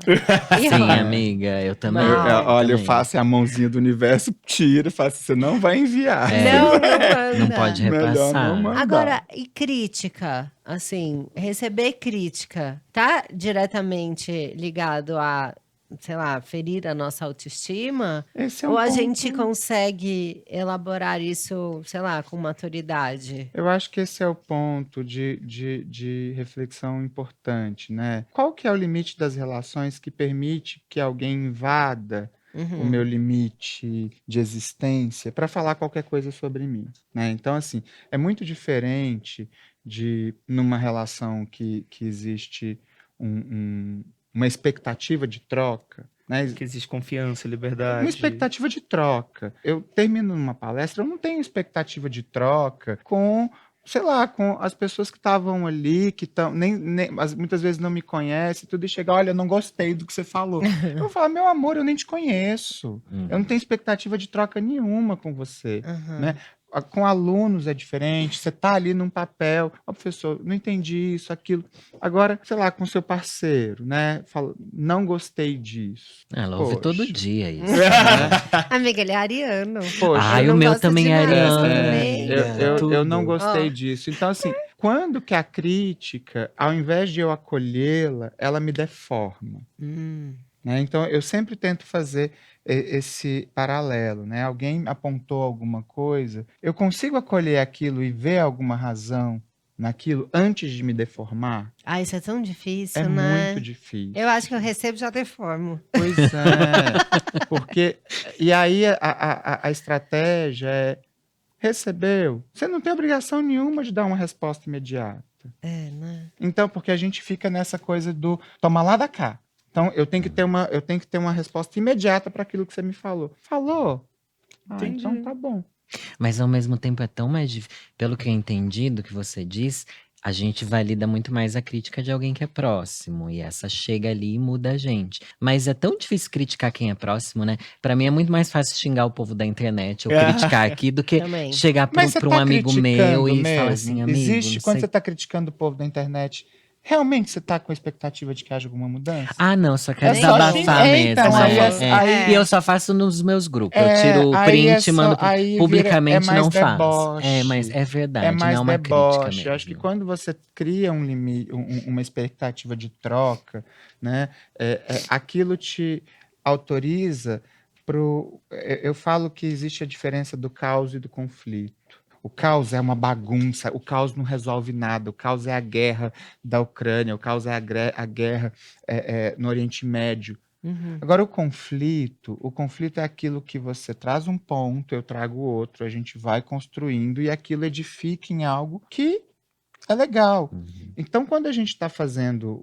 Sim, amiga, eu também. Não. Olha, eu também. faço a mãozinha do universo, tira, faço, você não vai enviar. Não manda. Não pode Melhor repassar. não mandar. Agora, e crítica? Assim, receber crítica tá diretamente ligado a, sei lá, ferir a nossa autoestima? Esse é Ou um a ponto. gente consegue elaborar isso, sei lá, com maturidade? Eu acho que esse é o ponto de reflexão importante, né? Qual que é o limite das relações que permite que alguém invada o meu limite de existência para falar qualquer coisa sobre mim, né? Então, assim, é muito diferente de numa relação que existe uma expectativa de troca, né? Que existe confiança, liberdade. Uma expectativa de troca. Eu termino numa palestra, eu não tenho expectativa de troca com, sei lá, com as pessoas que estavam ali, que estão muitas vezes não me conhecem, tudo, e chegar, olha, eu não gostei do que você falou. Eu vou falar, meu amor, eu nem te conheço. Eu não tenho expectativa de troca nenhuma com você, né? Com alunos é diferente, você tá ali num papel, professor, não entendi isso, aquilo. Agora, sei lá, com seu parceiro, né? Fala, não gostei disso. Ela ouve Poxa. todo dia isso. Amiga, ele é ariano. Poxa, Ai, eu o não meu gosto também de é nada ariano. também. eu não Tudo. gostei Ó. disso. Então, assim, quando que a crítica, ao invés de eu acolhê-la, ela me deforma, né? Então, eu sempre tento fazer esse paralelo, né? Alguém apontou alguma coisa, eu consigo acolher aquilo e ver alguma razão naquilo antes de me deformar? Ah, isso é tão difícil, É né? muito difícil. Eu acho que eu recebo e já deformo. Pois é. Porque. E aí a estratégia é: recebeu. Você não tem obrigação nenhuma de dar uma resposta imediata. É, né? Então, porque a gente fica nessa coisa do toma lá da cá. Então, eu tenho que ter uma resposta imediata para aquilo que você me falou. Falou? Ah, Entendi. então tá bom. Mas ao mesmo tempo é tão mais difícil. Pelo que eu entendi do que você diz, a gente valida muito mais a crítica de alguém que é próximo. E essa chega ali e muda a gente. Mas é tão difícil criticar quem é próximo, né? Pra mim é muito mais fácil xingar o povo da internet ou criticar aqui do que Também. chegar Mas você pra um tá amigo meu criticando e mesmo? falar assim, amigo, Existe, não quando sei. você tá criticando o povo da internet, realmente você tá com a expectativa de que haja alguma mudança? Ah, não, só quero É só desabafar xingar. mesmo. Então, aí é. é- E eu só faço nos meus grupos. Eu É, tiro o aí é print, só, mando aí vira, é publicamente, mais não faço. É, deboche. mas é verdade, É não mais é uma crítica deboche. Eu acho que mesmo. quando você cria um limite, uma expectativa de troca, né, aquilo te autoriza pro. Eu falo que existe a diferença do caos e do conflito. O caos é uma bagunça, o caos não resolve nada, o caos é a guerra da Ucrânia, o caos é a guerra no Oriente Médio. Uhum. Agora, o conflito é aquilo que você traz um ponto, eu trago outro, a gente vai construindo e aquilo edifica em algo que é legal. Uhum. Então, quando a gente está fazendo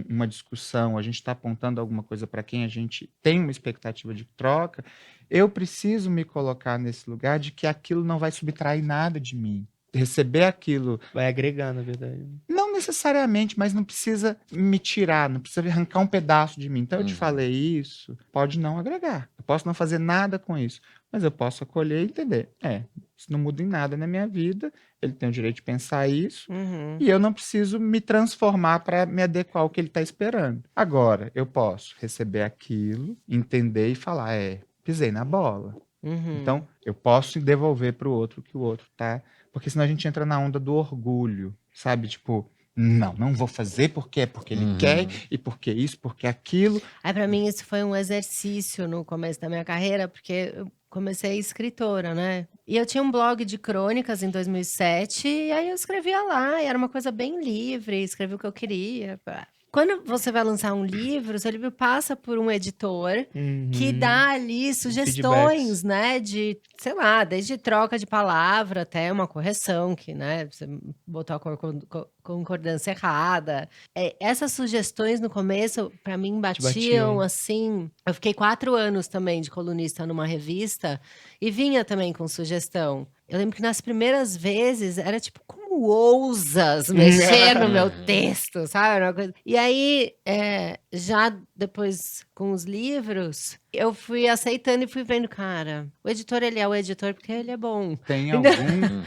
uma discussão, a gente está apontando alguma coisa para quem a gente tem uma expectativa de troca, eu preciso me colocar nesse lugar de que aquilo não vai subtrair nada de mim. Receber aquilo Vai agregar, na verdade. não necessariamente, mas não precisa me tirar, não precisa arrancar um pedaço de mim. Então eu te Uhum. falei isso, pode não agregar. Eu posso não fazer nada com isso, mas eu posso acolher e entender. Isso não muda em nada na minha vida, ele tem o direito de pensar isso, Uhum. e eu não preciso me transformar para me adequar ao que ele está esperando. Agora, eu posso receber aquilo, entender e falar, pisei na bola. Uhum. Então, eu posso devolver para o outro o que o outro tá. Porque senão a gente entra na onda do orgulho, sabe? Tipo, não vou fazer porque é porque ele Uhum. quer, e porque isso, porque aquilo. Aí, pra mim, isso foi um exercício no começo da minha carreira, porque eu comecei escritora, né? E eu tinha um blog de crônicas em 2007, e aí eu escrevia lá, e era uma coisa bem livre, escrevia o que eu queria. Pá. Quando você vai lançar um livro, seu livro passa por um editor que dá ali sugestões, Feedbacks. né? De, sei lá, desde troca de palavra até uma correção, que, né? Você botou a concordância errada. Essas sugestões no começo, para mim, batiam assim. Eu fiquei 4 anos também de colunista numa revista e vinha também com sugestão. Eu lembro que nas primeiras vezes era tipo, como ousas mexer no meu texto, sabe? Era uma coisa... E aí, já depois com os livros, eu fui aceitando e fui vendo, cara, o editor, ele é o editor porque ele é bom. Tem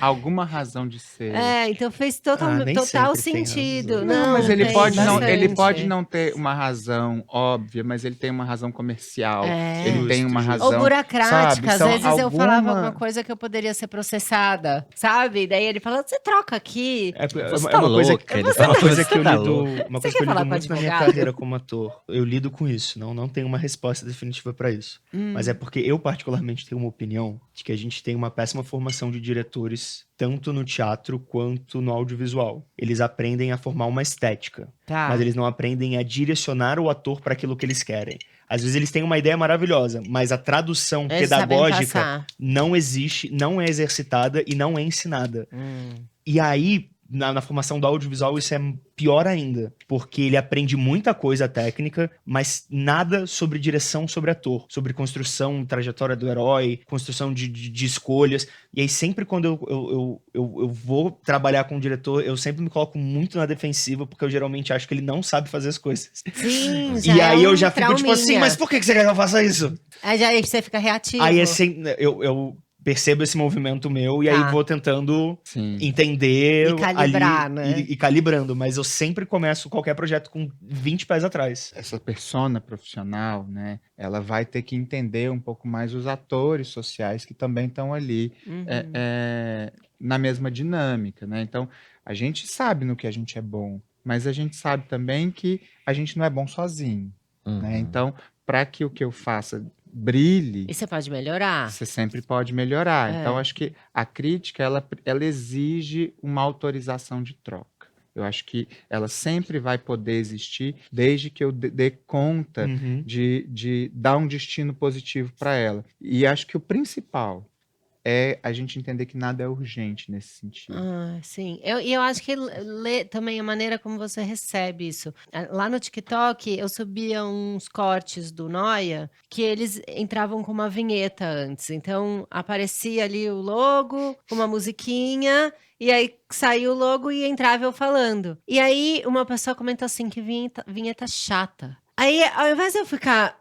alguma razão de ser. Então fez total nem sempre tem sentido. razão. Não, mas ele tem pode bastante. não ter uma razão óbvia, mas ele tem uma razão comercial. Ele tem Justo, uma justo. razão. Ou burocrática, às São vezes eu falava alguma coisa que eu poderia ser processada, sabe? Daí ele falou, você troca aqui. Você É tá uma coisa, louca, ele é fala, uma coisa você que eu tá lido, louca. uma Você coisa quer que eu falar lido com muito na minha advogado? carreira como ator. Eu lido com isso, não tenho uma resposta definitiva para isso. Mas é porque eu particularmente tenho uma opinião de que a gente tem uma péssima formação de diretores, tanto no teatro quanto no audiovisual. Eles aprendem a formar uma estética, Tá. mas eles não aprendem a direcionar o ator para aquilo que eles querem. Às vezes eles têm uma ideia maravilhosa, mas a tradução Eles sabem pedagógica passar. não existe, não é exercitada e não é ensinada. E aí, na formação do audiovisual, isso é pior ainda, porque ele aprende muita coisa técnica, mas nada sobre direção sobre ator, sobre construção, trajetória do herói, construção de escolhas. E aí, sempre quando eu vou trabalhar com o diretor, eu sempre me coloco muito na defensiva, porque eu geralmente acho que ele não sabe fazer as coisas. Sim, E aí eu um já fico tipo assim, trauminha. mas por que você quer que eu faça isso? Aí você fica reativo. Aí eu percebo esse movimento meu e aí Tá. vou tentando Sim. entender E calibrar, ali, né? e calibrando, mas eu sempre começo qualquer projeto com 20 pés atrás. Essa persona profissional, né? Ela vai ter que entender um pouco mais os atores sociais que também estão ali na mesma dinâmica, né? Então, a gente sabe no que a gente é bom, mas a gente sabe também que a gente não é bom sozinho, né? Uhum. Então, para que o que eu faça brilhe, E você pode melhorar. você sempre pode melhorar. É. Então, acho que a crítica, ela exige uma autorização de troca. Eu acho que ela sempre vai poder existir, desde que eu dê conta Uhum. de dar um destino positivo para ela. E acho que o principal é a gente entender que nada é urgente nesse sentido. Ah, sim. E eu acho que também a maneira como você recebe isso. Lá no TikTok, eu subia uns cortes do Noia que eles entravam com uma vinheta antes. Então, aparecia ali o logo, com uma musiquinha, e aí saiu o logo e entrava eu falando. E aí, uma pessoa comentou assim, que vinheta chata. Aí, ao invés de eu ficar,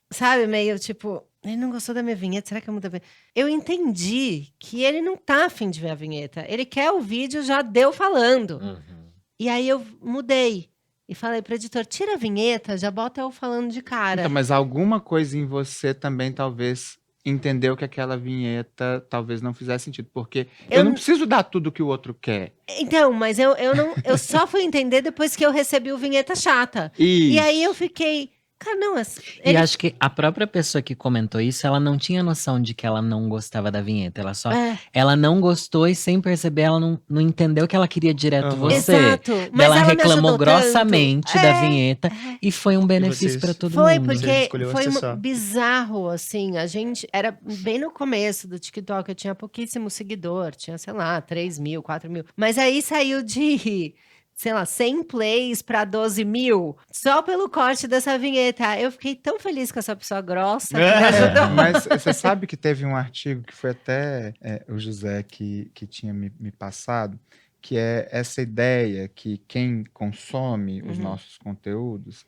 sabe, meio tipo, ele não gostou da minha vinheta, será que eu mudo a vinheta? Eu entendi que ele não tá afim de ver a vinheta. Ele quer o vídeo já deu falando. E aí eu mudei. E falei pro editor, tira a vinheta, já bota eu falando de cara. Então, mas alguma coisa em você também talvez entendeu que aquela vinheta talvez não fizesse sentido. Porque eu não preciso dar tudo que o outro quer. Então, mas eu eu só fui entender depois que eu recebi o vinheta chata. E Isso. aí eu fiquei, cara, não, E acho que a própria pessoa que comentou isso, ela não tinha noção de que ela não gostava da vinheta. Ela só. Ela não gostou e sem perceber, ela não entendeu que ela queria direto Aham. você. Exato. Mas Ela ela me reclamou ajudou grossamente tanto. da vinheta e foi um benefício vocês- pra todo Foi, mundo. Você porque escolheu foi acessar. bizarro, assim, a gente, era bem no começo do TikTok, eu tinha pouquíssimo seguidor, tinha, sei lá, 3 mil, 4 mil, mas aí saiu de, sei lá, 100 plays pra 12 mil, só pelo corte dessa vinheta. Eu fiquei tão feliz com essa pessoa grossa, que me ajudou. Mas você sabe que teve um artigo que foi até o José que tinha me passado, que é essa ideia que quem consome os nossos conteúdos,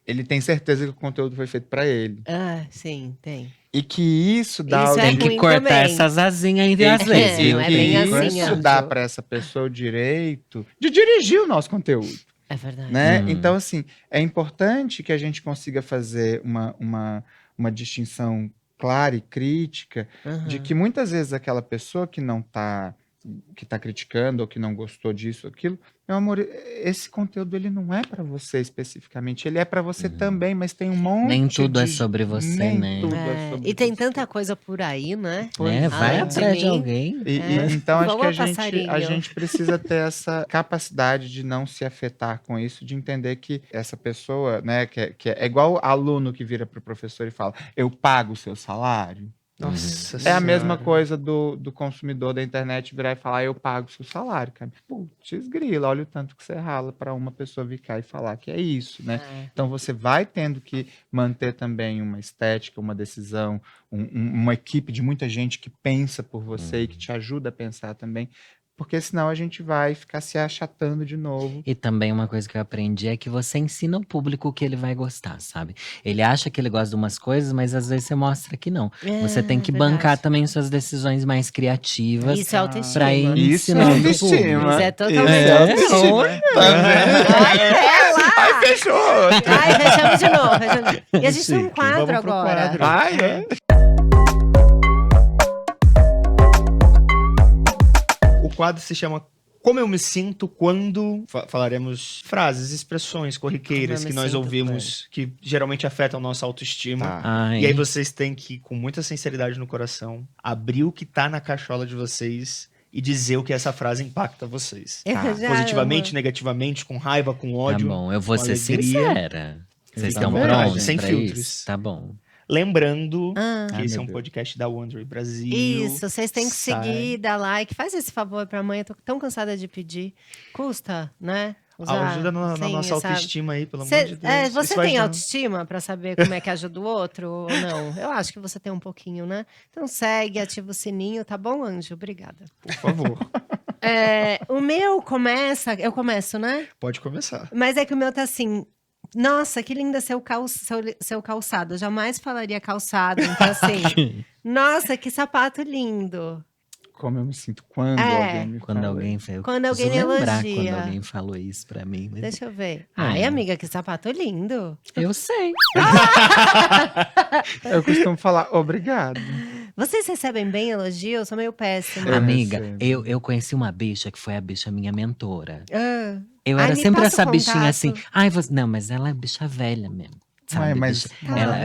ele tem certeza que o conteúdo foi feito para ele. Ah, sim, tem. E que isso dá Isso é Tem que ruim cortar também. essas asinhas aí às É, vezes, viu? não é bem que assim, isso Anjo. dá para essa pessoa o direito de dirigir o nosso conteúdo. É verdade. Né? Então, assim, é importante que a gente consiga fazer uma distinção clara e crítica de Aham. que muitas vezes aquela pessoa que não tá, que tá criticando ou que não gostou disso ou aquilo, meu amor, esse conteúdo ele não é para você especificamente, ele é para você também, mas tem um monte Nem tudo é de- sobre você, nem né? tudo É, sobre e tem você. tanta coisa por aí, né? Né? Vai Além de atrás de mim. alguém. Então, acho que Boa, a passarinho. gente precisa ter essa capacidade de não se afetar com isso, de entender que essa pessoa, né, que é igual aluno que vira para o professor e fala, eu pago o seu salário. Nossa É a mesma Senhora. coisa do consumidor da internet virar e falar, eu pago o seu salário, cara. Putz, grila, olha o tanto que você rala para uma pessoa vir cá e falar que é isso, né? É. Então você vai tendo que manter também uma estética, uma decisão, uma equipe de muita gente que pensa por você e que te ajuda a pensar também, porque senão a gente vai ficar se achatando de novo. E também uma coisa que eu aprendi é que você ensina o público o que ele vai gostar, sabe? Ele acha que ele gosta de umas coisas, mas às vezes você mostra que não. Você tem que verdade. bancar também suas decisões mais criativas Isso é autoestima. pra ir Isso é ensinando o autoestima. público. Isso é totalmente É, autoestima. olha. Ai, é lá! Ai, fechou! Ai, fechamos de novo. E a gente tem um Chique. quadro Vamos pro agora. quadro. Ai, é? O quadro se chama Como Eu Me Sinto Quando. Falaremos frases, expressões corriqueiras Como eu que me nós sinto ouvimos que geralmente afetam nossa autoestima. Tá. Ai. E aí vocês têm que, com muita sinceridade no coração, abrir o que tá na cachola de vocês e dizer o que essa frase impacta vocês. Eu Tá. já Positivamente, amo. negativamente, com raiva, com Tá ódio. bom, eu vou com ser alegria. sincera. Vocês Fica à estão vontade, prontos sem pra filtros. isso? Tá bom. Lembrando Ah. que Ai, esse é meu um Deus. podcast da Wondery Brasil. Isso, vocês têm que Sai. seguir, dar like. Faz esse favor pra mãe, eu tô tão cansada de pedir. Custa, né? Ajuda na Sim, nossa essa- autoestima aí, pelo Cê- amor de Deus. você Isso vai tem ajudar. autoestima pra saber como é que ajuda o outro ou não? Eu acho que você tem um pouquinho, né? Então segue, ativa o sininho, tá bom, Anjo? Obrigada. Por favor. O meu começa, eu começo, né? Pode começar. Mas é que o meu tá assim, nossa, que linda seu calçado. Eu jamais falaria calçado, então assim, nossa, que sapato lindo. Como eu me sinto quando É. alguém me Quando fala alguém isso. fez. Quando alguém lembrar elogia. quando alguém falou isso pra mim. Mas Deixa eu ver. Ah, Ai, é. amiga, que sapato lindo. eu sei. Eu costumo falar obrigado. Vocês recebem bem elogio? Eu sou meio péssima. Eu Amiga, recebo. eu conheci uma bicha que foi a bicha minha mentora. Ah. Eu Ai, era me sempre passa o essa bichinha contato. assim. Ai, você... Não, mas ela é bicha velha mesmo. sabe? mas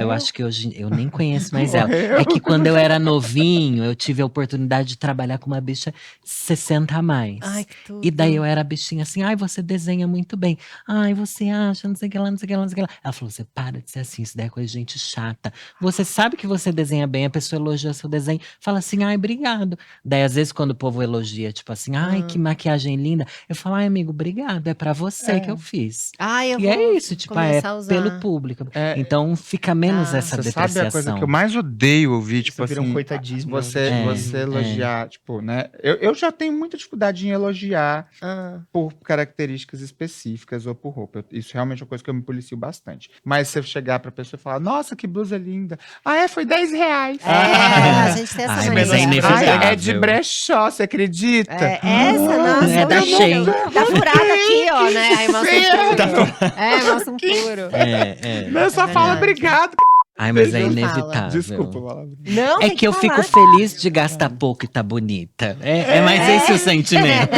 Eu acho que hoje eu nem conheço mais ela. morreu. É que quando eu era novinho, eu tive a oportunidade de trabalhar com uma bicha 60 a mais. Ai, que tudo. E daí eu era a bichinha assim, ai, você desenha muito bem. Ai, você acha, não sei o que lá, não sei o que lá, não sei o que lá. Ela falou, você para de ser assim, isso daí é coisa de gente chata. Você sabe que você desenha bem, a pessoa elogia seu desenho, fala assim, ai, obrigado. Daí às vezes quando o povo elogia, tipo assim, ai, que maquiagem linda. Eu falo, ai, amigo, obrigado, é pra você que eu fiz. Ai, eu E vou é isso, tipo, é começar a usar. pelo público. É, Então fica menos Ah. essa você sabe a coisa que eu depreciação. mais odeio ouvir, tipo Isso vira um assim, coitadismo. você elogiar, tipo, né? Eu já tenho muita dificuldade em elogiar Ah. por características específicas ou por roupa. Isso realmente é uma coisa que eu me policio bastante. Mas se eu chegar pra pessoa e falar, nossa, que blusa linda. Ah, foi R$10. É, a gente tem essa Ai, mania. mas é inevitável. Ai, é de brechó, você acredita? É, essa, nossa. É da horrível. Shein. Tá furada aqui, ó, né? Aí mostra um furo. Mostra um furo. Não, só fala verdade. obrigado. Ai, mas é Não fala. inevitável. Desculpa, palavra. Não, É tem que eu falar. fico feliz de gastar pouco e tá bonita. É mais esse o sentimento.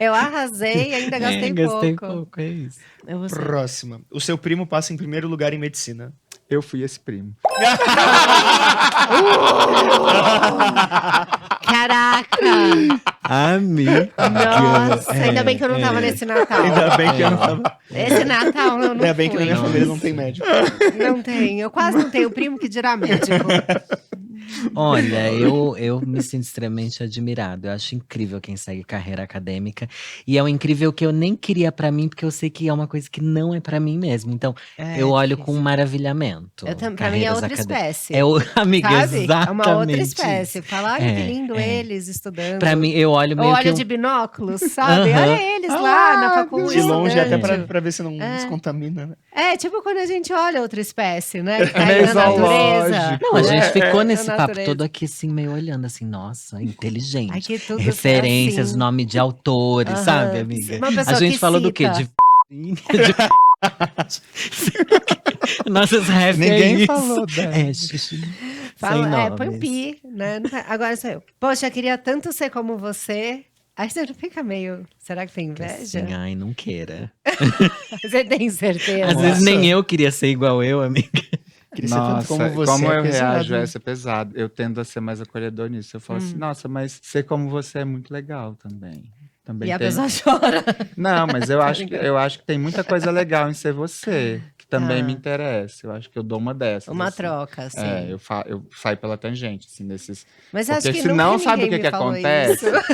Eu arrasei e ainda gastei gastei pouco. pouco, é isso. Eu vou ser- Próxima. O seu primo passa em primeiro lugar em medicina. Eu fui esse primo. Caraca! Amiga. Nossa, ainda bem que eu não tava nesse Natal. Ainda bem que eu não tava. Esse Natal eu não Ainda bem que na fui. minha família não tem médico. Não tem. Eu quase não tenho primo que dirá médico. Olha, eu me sinto extremamente admirado. Eu acho incrível quem segue carreira acadêmica. E é um incrível que eu nem queria pra mim, porque eu sei que é uma coisa que não é pra mim mesmo. Então, eu olho com maravilhamento. Pra mim é carreiras outra acadêmicas. espécie. Amiga, Sabe? exatamente. É uma outra espécie. Falar, olha que É, lindo é. eles estudando. Pra mim, eu olho Eu meio que olho um- de binóculos, sabe? Aham. Olha eles lá na De faculdade. longe, até estudando. pra ver se não descontamina, né? É, tipo quando a gente olha outra espécie, né? Que tá meio aí na natureza. zoológico. Não, a gente ficou nesse na papo natureza. todo aqui, assim, meio olhando, assim, nossa, inteligente. Ai, que tudo Referências, assim. nome de autores, Aham. sabe, amiga? Uma pessoa A gente que falou do quê? cita. De nossas refs. Ninguém falou dela. É, xixi. Fala, Sem põe um nomes. pi, né? Agora sou eu. Poxa, eu queria tanto ser como você. Aí você não fica meio. Será que tem inveja? Assim, ai, não queira. Você tem certeza? Às vezes nem eu queria ser igual eu, amiga. Queria ser tanto Nossa, como você. como é eu pesado, reajo a né? essa pesado. Eu tendo a ser mais acolhedor nisso. Eu falo assim, nossa, mas ser como você é muito legal também. Também E a tem... pessoa chora. Não, mas eu acho que tem muita coisa legal em ser você, que também Ah. me interessa. Eu acho que eu dou uma dessas. Uma assim. troca, assim. É, eu saio pela tangente, assim, nesses. Mas acho Porque que senão, nunca sabe o ninguém que me que falou acontece? isso.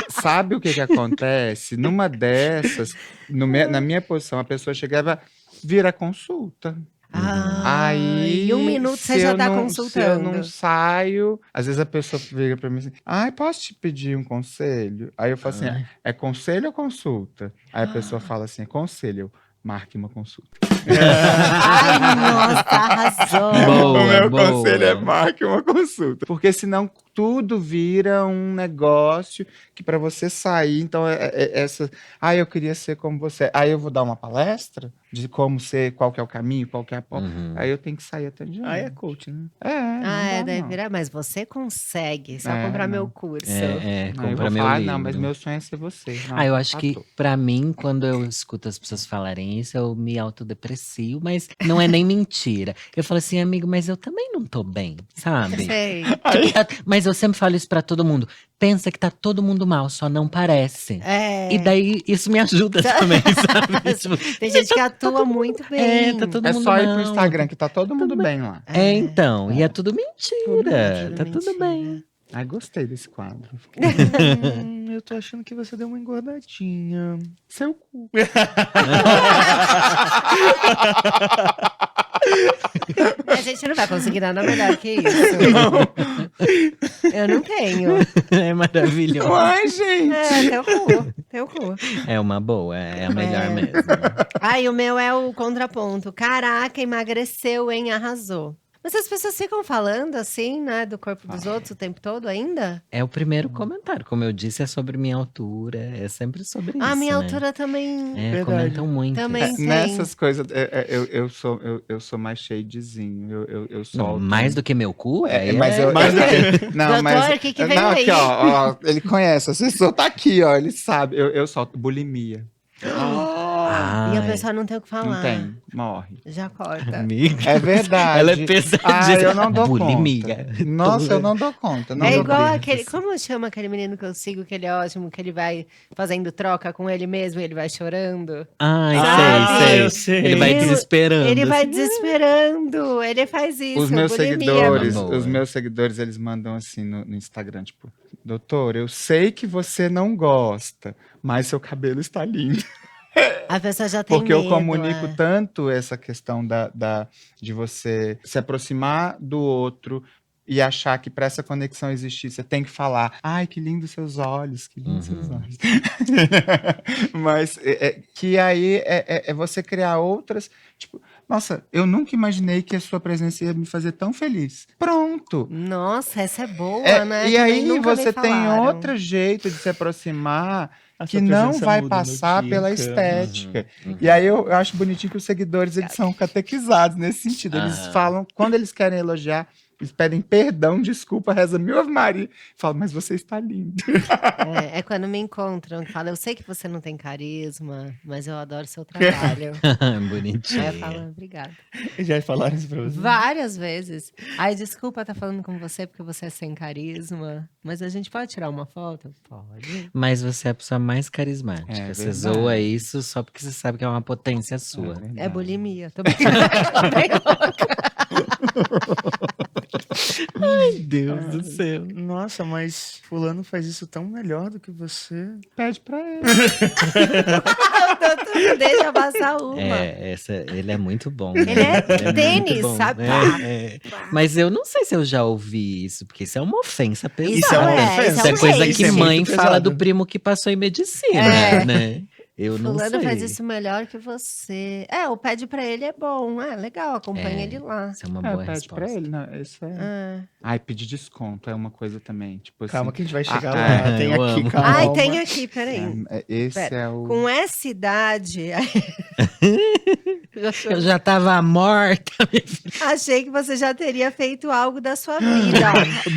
Sabe o que que acontece? Numa dessas, na minha posição, a pessoa chegava, vira consulta. Aí, em 1 minuto se você já eu tá não- consultando. Se eu não saio, às vezes a pessoa vira pra mim assim, ai, posso te pedir um conselho? Aí eu falo assim, é conselho ou consulta? Aí a pessoa fala assim, é conselho. Eu, marque uma consulta. Ai, nossa, arrasou. Boa, O meu boa. conselho é marque uma consulta. Porque senão tudo vira um negócio que para você sair, então essa, eu queria ser como você. Aí eu vou dar uma palestra de como ser, qual que é o caminho, qual que é a Uhum. Aí eu tenho que sair atendendo. Aí é coach, né? Deve virar, mas você consegue. Só É, comprar não. meu curso. Aí eu compra vou meu falar, livro. não, mas meu sonho é ser você. Não, Eu acho que, passou. pra mim, quando eu escuto as pessoas falarem isso, eu me autodeprecio, mas não é nem mentira. Eu falo assim, amigo, mas eu também não tô bem, sabe? Sei. Mas eu sempre falo isso pra todo mundo. Pensa que tá todo mundo mal, só não parece. É. E daí, isso me ajuda também, sabe? Tipo, Tem gente que atua muito bem. tá todo É mundo só ir pro mal. Instagram que tá todo mundo bem lá. Então, e é tudo mentira. Tudo Tá tudo mentira. bem. Ai, gostei desse quadro. Eu tô achando que você deu uma engordadinha. Seu cu. A gente não vai conseguir nada melhor que isso. Eu não tenho. É maravilhoso. Ai, gente. Teu cu. É uma boa, é a melhor É. mesmo. Ai, o meu é o contraponto. Caraca, emagreceu, hein? Arrasou. Mas as pessoas ficam falando assim, né, do corpo dos outros o tempo todo ainda? É o primeiro comentário. Como eu disse, é sobre minha altura. É sempre sobre isso. A minha né? altura também. É, Verdade. comentam muito. Também. Tem. Nessas coisas, eu sou mais shadezinho. Eu Não, solto. mais do que meu cu? Mas eu. mais do Não, Doutor, mas. o que veio não, aí? aqui, ó, ele conhece, a assessor tá aqui, ó. Ele sabe. Eu solto bulimia. E a Ai, pessoa não tem o que falar. Não tem, morre. Já corta. amiga. É verdade. Ela é pesadíssima. Ah, eu não dou Bulimia. conta. Nossa, eu não dou conta. Não É dou igual conta. aquele. Como chama aquele menino que eu sigo, que ele é ótimo, que ele vai fazendo troca com ele mesmo e ele vai chorando? Ai, Sabe? sei, eu sei. sei. Ele vai Meu, desesperando. Ele vai assim. desesperando. Ele faz isso. Os meus bulimia, seguidores, boa. os meus seguidores, eles mandam assim no Instagram, tipo, doutor, eu sei que você não gosta, mas seu cabelo está lindo. A pessoa já tem Porque medo. eu comunico é. tanto essa questão de você se aproximar do outro e achar que para essa conexão existir, você tem que falar, ai, que lindo seus olhos, que lindo seus olhos. Mas que aí é você criar outras, tipo, nossa, eu nunca imaginei que a sua presença ia me fazer tão feliz. Pronto. Nossa, essa é boa, né? E Que nem aí nunca me você tem falaram. outro jeito de se aproximar A que sua não presença vai muda, passar pela Notica. estética. E aí eu acho bonitinho que os seguidores, eles são catequizados nesse sentido. Eles Aham. falam, quando eles querem elogiar, eles pedem perdão, desculpa, reza mil Ave Maria. Falam, mas você está lindo. É quando me encontram, que falam, eu sei que você não tem carisma, mas eu adoro seu trabalho. Bonitinha. Aí eu falo, obrigada. Já falaram isso pra você? Várias vezes. Ai, desculpa estar falando com você porque você é sem carisma, mas a gente pode tirar uma foto? Pode. Mas você é a pessoa mais carismática. É Você verdade. zoa isso só porque você sabe que é uma potência sua. É bulimia. Tô brincando. Tô bem louca. Ai, Deus do céu. Nossa, mas fulano faz isso tão melhor do que você. Pede pra ele. Não deixa passar uma. Ele é muito bom. Ele né? é muito tênis, bom. sabe? Mas eu não sei se eu já ouvi isso, porque isso é uma ofensa pesada. Isso é uma ofensa. Isso é um coisa hate. que Isso é mãe muito fala pesado. do primo que passou em medicina, É. né? Eu não Fulano sei. faz isso melhor que você. O pede pra ele é bom. Legal, acompanha É. ele lá. Isso é uma boa Pede pra resposta. ele. Não, isso é... Ah. Ai, pedir desconto é uma coisa também. Tipo assim, Calma que a gente vai chegar Ah, lá. é, Tem eu aqui, amo. calma. Ai, tem aqui, peraí. esse Pera, é o... Com essa idade, Eu já tava morta. achei que você já teria feito algo da sua vida.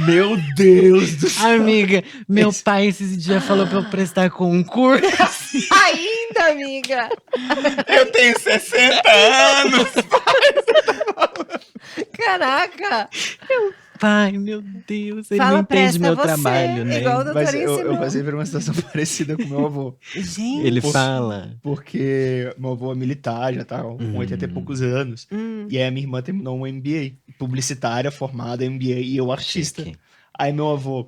Meu Deus do céu. Amiga, meu pai esses dias falou pra eu prestar concurso. Ainda, amiga. Eu tenho 60 anos! Caraca. Pai, meu Deus, ele Fala, não entende presta meu você, trabalho, né? igual o doutor Mas eu ensinou. passei por uma situação parecida com meu avô. Gente. Ele fala. Porque meu avô é militar, já tá com 80 e poucos anos. E aí a minha irmã terminou um MBA. Publicitária, formada, MBA, e eu artista. Chique. Aí meu avô,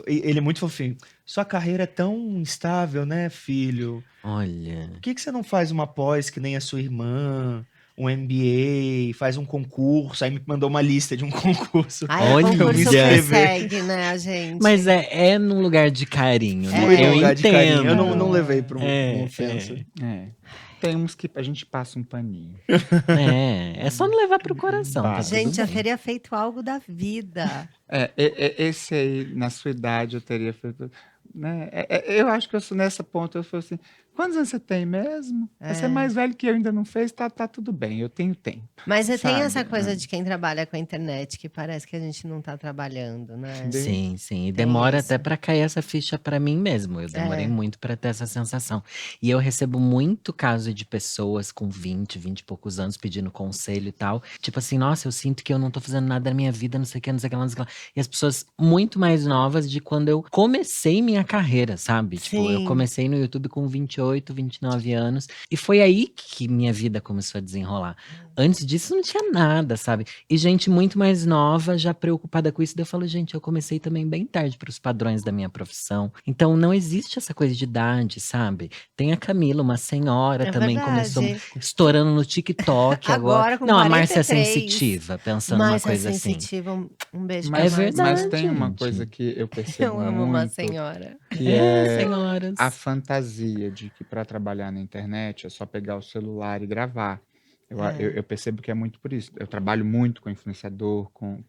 ele é muito fofinho. Sua carreira é tão instável, né, filho? Olha. Por que você não faz uma pós que nem a sua irmã? Um MBA, faz um concurso. Aí me mandou uma lista de um concurso. Ai, Olha, o concurso inscrever. persegue, né, a gente? Mas é num lugar de carinho, né? Foi num Eu lugar entendo. de carinho. Eu não levei pra uma É, ofensa. Tem uns que a gente passa um paninho. É só não levar pro coração. Tá tudo Gente, já bem. teria feito algo da vida. Esse aí, na sua idade, eu teria feito... Né? Eu acho que eu sou nessa ponta, eu falo assim, quantos anos você tem mesmo? Você é mais velho que eu, ainda não fez, tá tudo bem, eu tenho tempo. Mas tem Sabe, essa coisa né? de quem trabalha com a internet, que parece que a gente não tá trabalhando, né? Sim, sim. E demora isso. até pra cair essa ficha pra mim mesmo. Eu demorei muito pra ter essa sensação. E eu recebo muito caso de pessoas com 20 e poucos anos pedindo conselho e tal. Tipo assim, nossa, eu sinto que eu não tô fazendo nada na minha vida, não sei o que, não sei o que lá, não sei o que lá. E as pessoas muito mais novas de quando eu comecei minha carreira, sabe? Tipo, eu Sim. comecei no YouTube com 28, 29 anos. E foi aí que minha vida começou a desenrolar. Antes disso não tinha nada, sabe? E gente muito mais nova já preocupada com isso. Daí eu falo, gente, eu comecei também bem tarde para os padrões da minha profissão. Então não existe essa coisa de idade, sabe? Tem a Camila, uma senhora É também, verdade. começou estourando no TikTok agora. Agora, com Não, a Márcia 43, Sensitiva, pensando numa Márcia coisa assim. Sensitiva, um beijo Mas, pra verdade, mas tem uma gente. coisa que eu percebo Eu amo uma muito, senhora. que é senhoras. a fantasia de que para trabalhar na internet é só pegar o celular e gravar. Eu percebo que é muito por isso. Eu trabalho muito com influenciador, com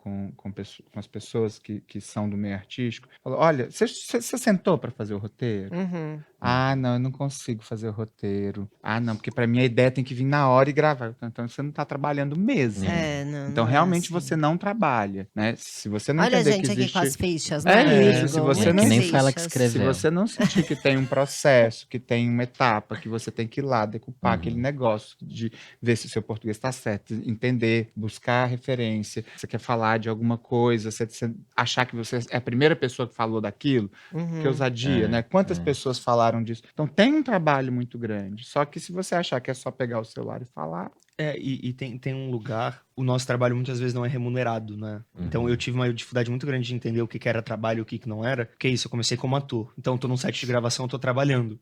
as pessoas que são do meio artístico. Falo, olha, você sentou para fazer o roteiro? Uhum. Ah, não, eu não consigo fazer o roteiro. Ah, não, porque para mim a ideia tem que vir na hora e gravar. Então você não está trabalhando mesmo. Não, Então não é realmente você assim. não trabalha, né? Se você não Olha a entender que gente aqui com as existe. fichas, É né, isso, se amigo? você É que não. Muitas nem foi ela que fichas. Se escreveu. você não sentir que tem um processo, que tem uma etapa, que você tem que ir lá decupar aquele Uhum. negócio, de ver se o seu português está certo, entender, buscar referência, você quer falar de alguma coisa, você achar que você é a primeira pessoa que falou daquilo, que Uhum. ousadia, né? Quantas pessoas falaram disso? Então tem um trabalho muito grande. Só que se você achar que é só pegar o celular e falar, E tem um lugar, o nosso trabalho muitas vezes não é remunerado, né? Então eu tive uma dificuldade muito grande de entender o que que era trabalho e o que que não era, porque é isso, eu comecei como ator. Então eu tô num set de gravação, eu tô trabalhando.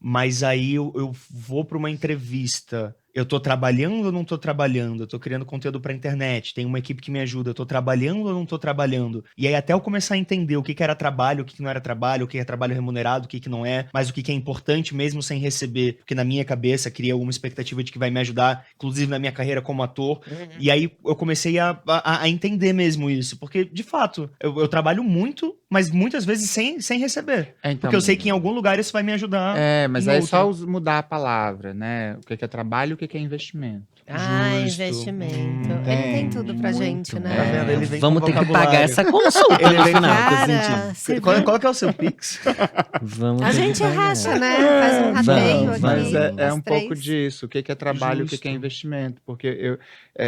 Mas aí eu vou pra uma entrevista, eu tô trabalhando ou não tô trabalhando? Eu tô criando conteúdo pra internet, tem uma equipe que me ajuda, eu tô trabalhando ou não tô trabalhando? E aí até eu começar a entender o que que era trabalho, o que que não era trabalho, o que é trabalho remunerado, o que que não é, mas o que que é importante mesmo sem receber, porque na minha cabeça cria alguma expectativa de que vai me ajudar, inclusive na minha carreira como ator. E aí eu comecei a entender mesmo isso, porque de fato eu trabalho muito, mas muitas vezes sem receber. então, Porque eu sei que em algum lugar isso vai me ajudar mas em aí é outro. só mudar a palavra, né? O que que é trabalho e o que que é investimento. Justo. Investimento. Ele tem tudo pra gente, Muito né? Tá vendo? Ele vem Vamos com ter que vocabulário. pagar essa consulta Ele no vem final, que eu Cara, senti. você Qual, viu? qual que é o seu Pix? Vamos A ter que gente pagar. racha, né? Faz um rateio Vamos, Mas aqui, vamos. é nós um pouco três. disso, o que que é trabalho e o que que é Justo. investimento, porque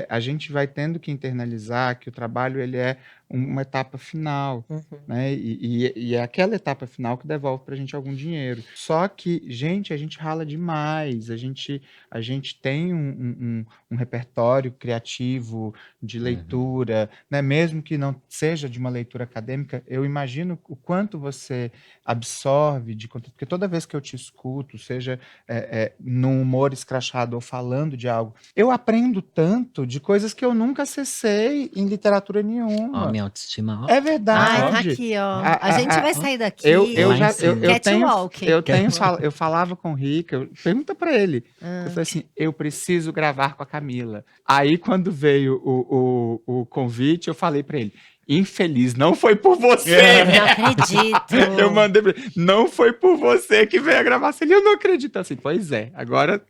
a gente vai tendo que internalizar que o trabalho ele é uma etapa final, né? E é aquela etapa final que devolve para a gente algum dinheiro. Só que, gente, a gente rala demais, a gente tem um repertório criativo de leitura, né? Mesmo que não seja de uma leitura acadêmica, eu imagino o quanto você absorve de conteúdo, porque toda vez que eu te escuto, seja num humor escrachado ou falando de algo, eu aprendo tanto de coisas que eu nunca acessei em literatura Ó, nenhuma. minha autoestima, ó. É Ai, tá verdade. aqui, ó. A- A gente a- vai a- sair daqui. Lá em cima. Catwalk. eu falava com o Rica, pergunta pra ele. Eu falei assim, eu preciso gravar com a Camila. Aí quando veio o convite, eu falei pra ele, infeliz, não foi por você. Não acredito. Eu mandei pra ele, não foi por você que veio a gravação. Ele, eu não acredito. Assim, pois é, agora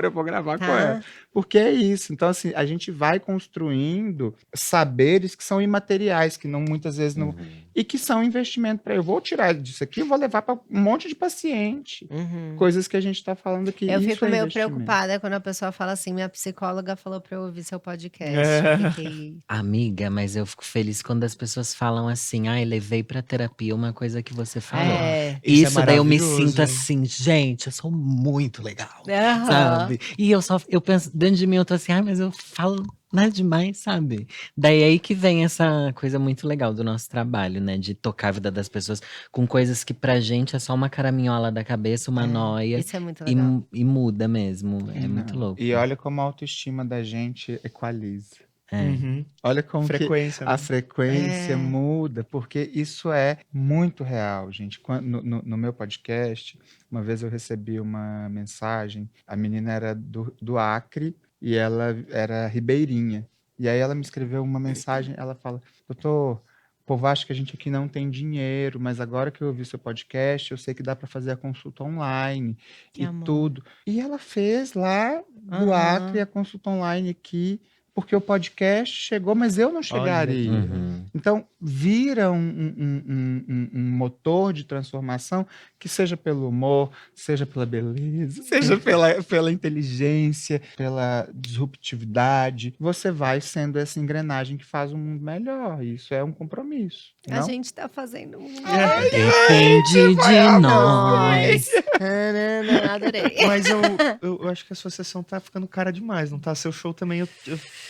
eu vou gravar com ela. Tá. Porque é isso. Então, assim, a gente vai construindo saberes que são imateriais, que não muitas vezes não. E que são investimento para eu vou tirar disso aqui e vou levar para um monte de paciente. Coisas que a gente está falando aqui. Eu Isso fico é meio investimento. preocupada quando a pessoa fala assim: minha psicóloga falou pra eu ouvir seu podcast. É. Fiquei. Amiga, mas eu fico feliz quando as pessoas falam assim, ai, levei pra terapia uma coisa que você falou. É. Isso é Isso daí eu me maravilhoso. sinto assim, gente, eu sou muito legal, Aham. sabe? E eu penso, dentro de mim eu tô assim, ai, mas eu falo nada demais, sabe? Daí aí que vem essa coisa muito legal do nosso trabalho, né? De tocar a vida das pessoas com coisas que pra gente é só uma caraminhola da cabeça, uma noia, Isso é muito legal. e muda mesmo. É muito Não. louco. E olha como a autoestima da gente equaliza. Uhum. Olha como que Frequência. a né? frequência É. muda, porque isso é muito real, gente. No meu podcast, uma vez eu recebi uma mensagem, a menina era do Acre e ela era ribeirinha. E aí ela me escreveu uma mensagem, ela fala, doutor, o povo acha que a gente aqui não tem dinheiro, mas agora que eu ouvi seu podcast, eu sei que dá para fazer a consulta online Que e amor. tudo. E ela fez lá do Aham. Acre a consulta online aqui, porque o podcast chegou, mas eu não chegaria. Uhum. Então, vira um motor de transformação que seja pelo humor, seja pela beleza, seja pela inteligência, pela disruptividade. Você vai sendo essa engrenagem que faz o mundo melhor. Isso é um compromisso. A Não? gente tá fazendo um. Depende de nós. Adorei. Mas eu acho que a sua sessão tá ficando cara demais, não tá? Seu show também eu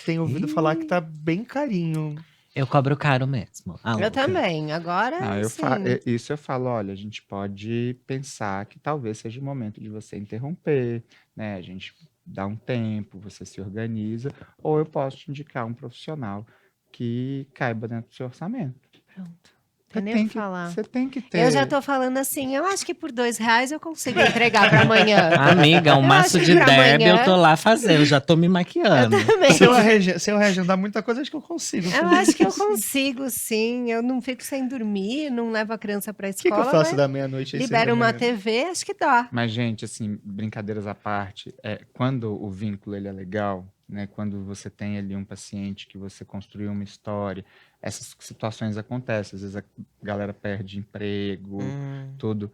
tenho ouvido falar que tá bem carinho. Eu cobro caro mesmo. Ah, Eu louca. também. Agora Não, sim. isso eu falo, olha, a gente pode pensar que talvez seja o momento de você interromper, né? A gente dá um tempo, você se organiza, ou eu posso te indicar um profissional que caiba dentro do seu orçamento. Pronto. Tem nem o que falar. Você tem que ter. Eu já tô falando assim, eu acho que por R$2 eu consigo entregar pra amanhã. Amiga, um Eu maço acho que de pra derby amanhã- eu tô lá fazendo, já tô me maquiando. Também. Se eu reagendar muita coisa, acho que eu consigo. Eu acho que eu consigo, sim. Eu não fico sem dormir, não levo a criança pra O que escola. eu faço mas da meia-noite às 6 libero da uma manhã? TV, acho que dá. Mas, gente, assim, brincadeiras à parte, quando o vínculo ele é legal, né? Quando você tem ali um paciente que você construiu uma história, essas situações acontecem. Às vezes a galera perde emprego, tudo.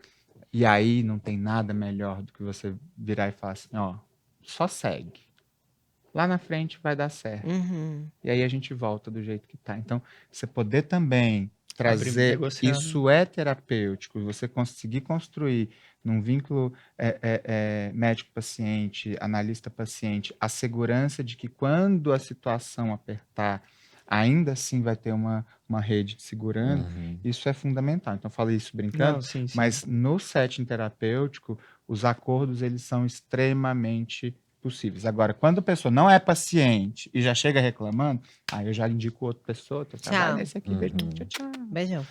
E aí não tem nada melhor do que você virar e falar assim, ó, só segue. Lá na frente vai dar certo. Uhum. E aí a gente volta do jeito que tá. Então, você poder também trazer, negociar. isso é terapêutico, você conseguir construir num vínculo médico-paciente, analista-paciente, a segurança de que quando a situação apertar, ainda assim vai ter uma rede de segurança, isso é fundamental. Então, eu falei isso brincando, Não, sim. mas no setting terapêutico, os acordos eles são extremamente possíveis. Agora, quando a pessoa não é paciente e já chega reclamando, aí eu já indico outra pessoa, tu trabalha Tchau. nesse aqui, beijo, tchau, tchau. Beijão.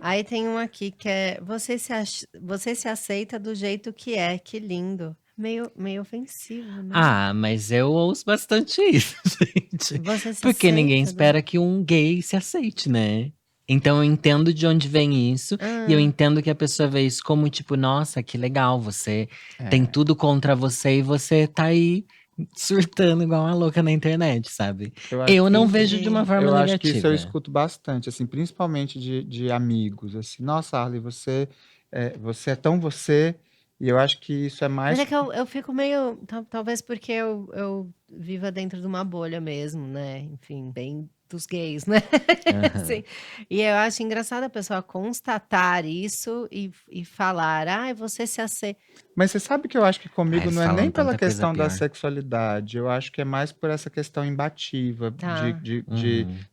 Aí tem um aqui que é você se aceita do jeito que é, que lindo. Meio ofensivo, né? Ah, mas eu ouço bastante isso, gente. Você se Porque ninguém aceita, espera que um gay se aceite, né? Então eu entendo de onde vem isso. E eu entendo que a pessoa vê isso como tipo, nossa, que legal, você tem tudo contra você e você tá aí surtando igual uma louca na internet, sabe? acho Eu não que- vejo de uma forma Eu acho negativa. que isso eu escuto bastante, assim, principalmente de amigos, assim, nossa, Arley, você é tão você, e eu acho que isso é mais... Mas é que eu fico meio. Talvez porque eu viva dentro de uma bolha mesmo, né? Enfim, bem dos gays, né? Assim, e eu acho engraçado a pessoa constatar isso e falar, você se aceita. Mas você sabe que eu acho que comigo Eles não é falam nem pela tanta coisa questão da pior. sexualidade, eu acho que é mais por essa questão imbativa, Tá. de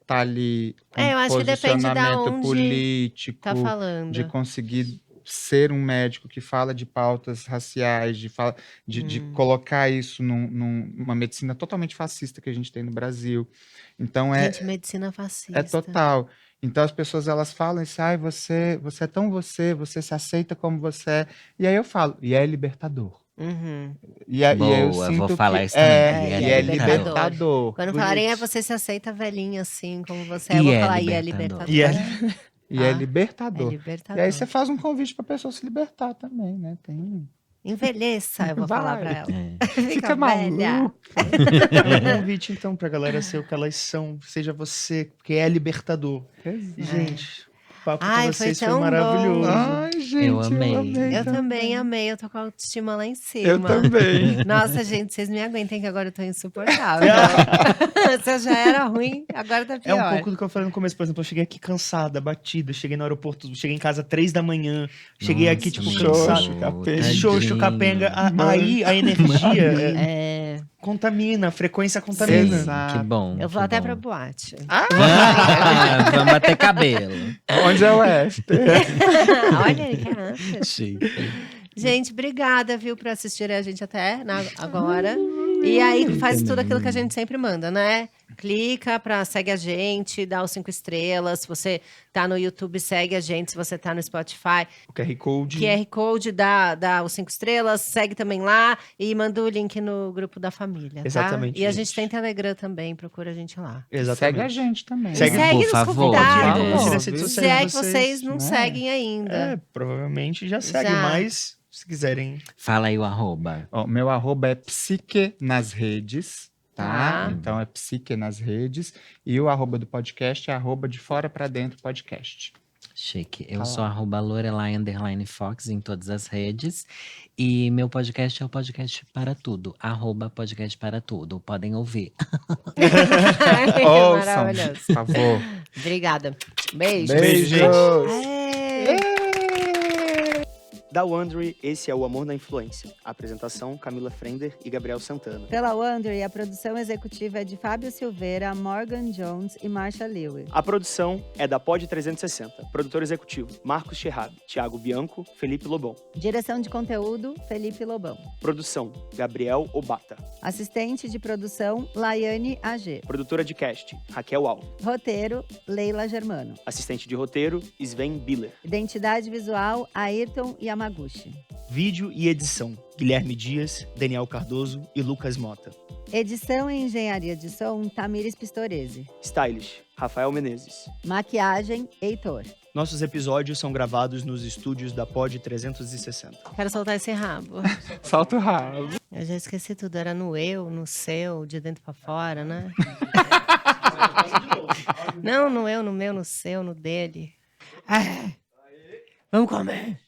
estar ali com Eu acho que depende da posicionamento onde político, tá falando. de conseguir ser um médico que fala de pautas raciais, de colocar isso numa medicina totalmente fascista que a gente tem no Brasil. Então Gente, medicina fascista. é total. Então as pessoas elas falam isso, você é tão você se aceita como você é. E aí eu falo, e é libertador. Uhum. E aí eu Boa, sinto vou falar que isso também. e é libertador. libertador. Quando Bonito. falarem, você se aceita velhinha assim, como você é, E eu vou é falar, libertador. E é- E é É libertador. libertador. E aí você faz um convite pra pessoa se libertar também, né? Tem... Envelheça, eu vou falar pra Vai. ela. É. Fica velha. maluco. É um convite, então, pra galera ser o que elas são. Seja você, porque é libertador. Gente, o papo Ai, com foi vocês foi tão maravilhoso. Ai, gente, Eu amei. Eu também amei, eu tô com a autoestima lá em cima. Eu também. Nossa, gente, vocês me aguentem que agora eu tô insuportável. Se eu já era ruim, agora tá É pior. um pouco do que eu falei no começo. Por exemplo, eu cheguei aqui cansada, batida. Cheguei no aeroporto, cheguei em casa 3 da manhã. Cheguei aqui, tipo, Nossa, cansado. Xoxo, capenga. tadinho. Xoxo, capenga. Aí a energia É, contamina, a frequência contamina. Exato. Que bom. eu vou que até bom. pra boate. Vamos bater cabelo. Onde é o after? Olha aí, que after. Chique. Gente, obrigada, viu, por assistirem a gente até agora. E aí, faz tudo aquilo que a gente sempre manda, né? Clica segue a gente, dá os 5 estrelas. Se você tá no YouTube, segue a gente. Se você tá no Spotify, O QR Code. QR Code, dá os 5 estrelas. Segue também lá e manda o link no grupo da família, tá? Exatamente, E a gente. gente tem Telegram também, procura a gente lá. Exatamente. Segue a gente também. Segue, Segue por os favor, convidados. Compartilha nas redes Se sociais é de que vocês não né? seguem ainda. É, provavelmente já segue, Já. mas se quiserem. Fala aí o arroba. Ó, meu arroba é psique nas redes, tá? Tá. Então é psique nas redes. E o arroba do podcast é arroba de fora pra dentro podcast. Chique. Eu Fala. sou arroba Lorelai_Fox em todas as redes. E meu podcast é o podcast para tudo. Arroba podcast para tudo. Podem ouvir. Ouçam, Maravilhoso. por favor. Obrigada. Beijo. Beijo, gente. Aê. Da Wondery, esse é o Amor na Influência. A apresentação, Camila Frender e Gabriel Santana. Pela Wondery, a produção executiva é de Fábio Silveira, Morgan Jones e Marsha Lewis. A produção é da Pod 360. Produtor executivo, Marcos Cherrabi, Thiago Bianco, Felipe Lobão. Direção de conteúdo, Felipe Lobão. Produção, Gabriel Obata. Assistente de produção, Laiane AG. Produtora de cast, Raquel Al. Roteiro, Leila Germano. Assistente de roteiro, Sven Biller. Identidade visual, Ayrton Yamaguchi. Vídeo e edição, Guilherme Dias, Daniel Cardoso e Lucas Mota. Edição e engenharia de som, Tamires Pistorese. Stylish, Rafael Menezes. Maquiagem, Heitor. Nossos episódios são gravados nos estúdios da Pod 360. Quero soltar esse rabo. Solta o rabo. Eu já esqueci tudo. Era no eu, no seu, de dentro pra fora, né? Não, no eu, no meu, no seu, no dele. Vamos comer.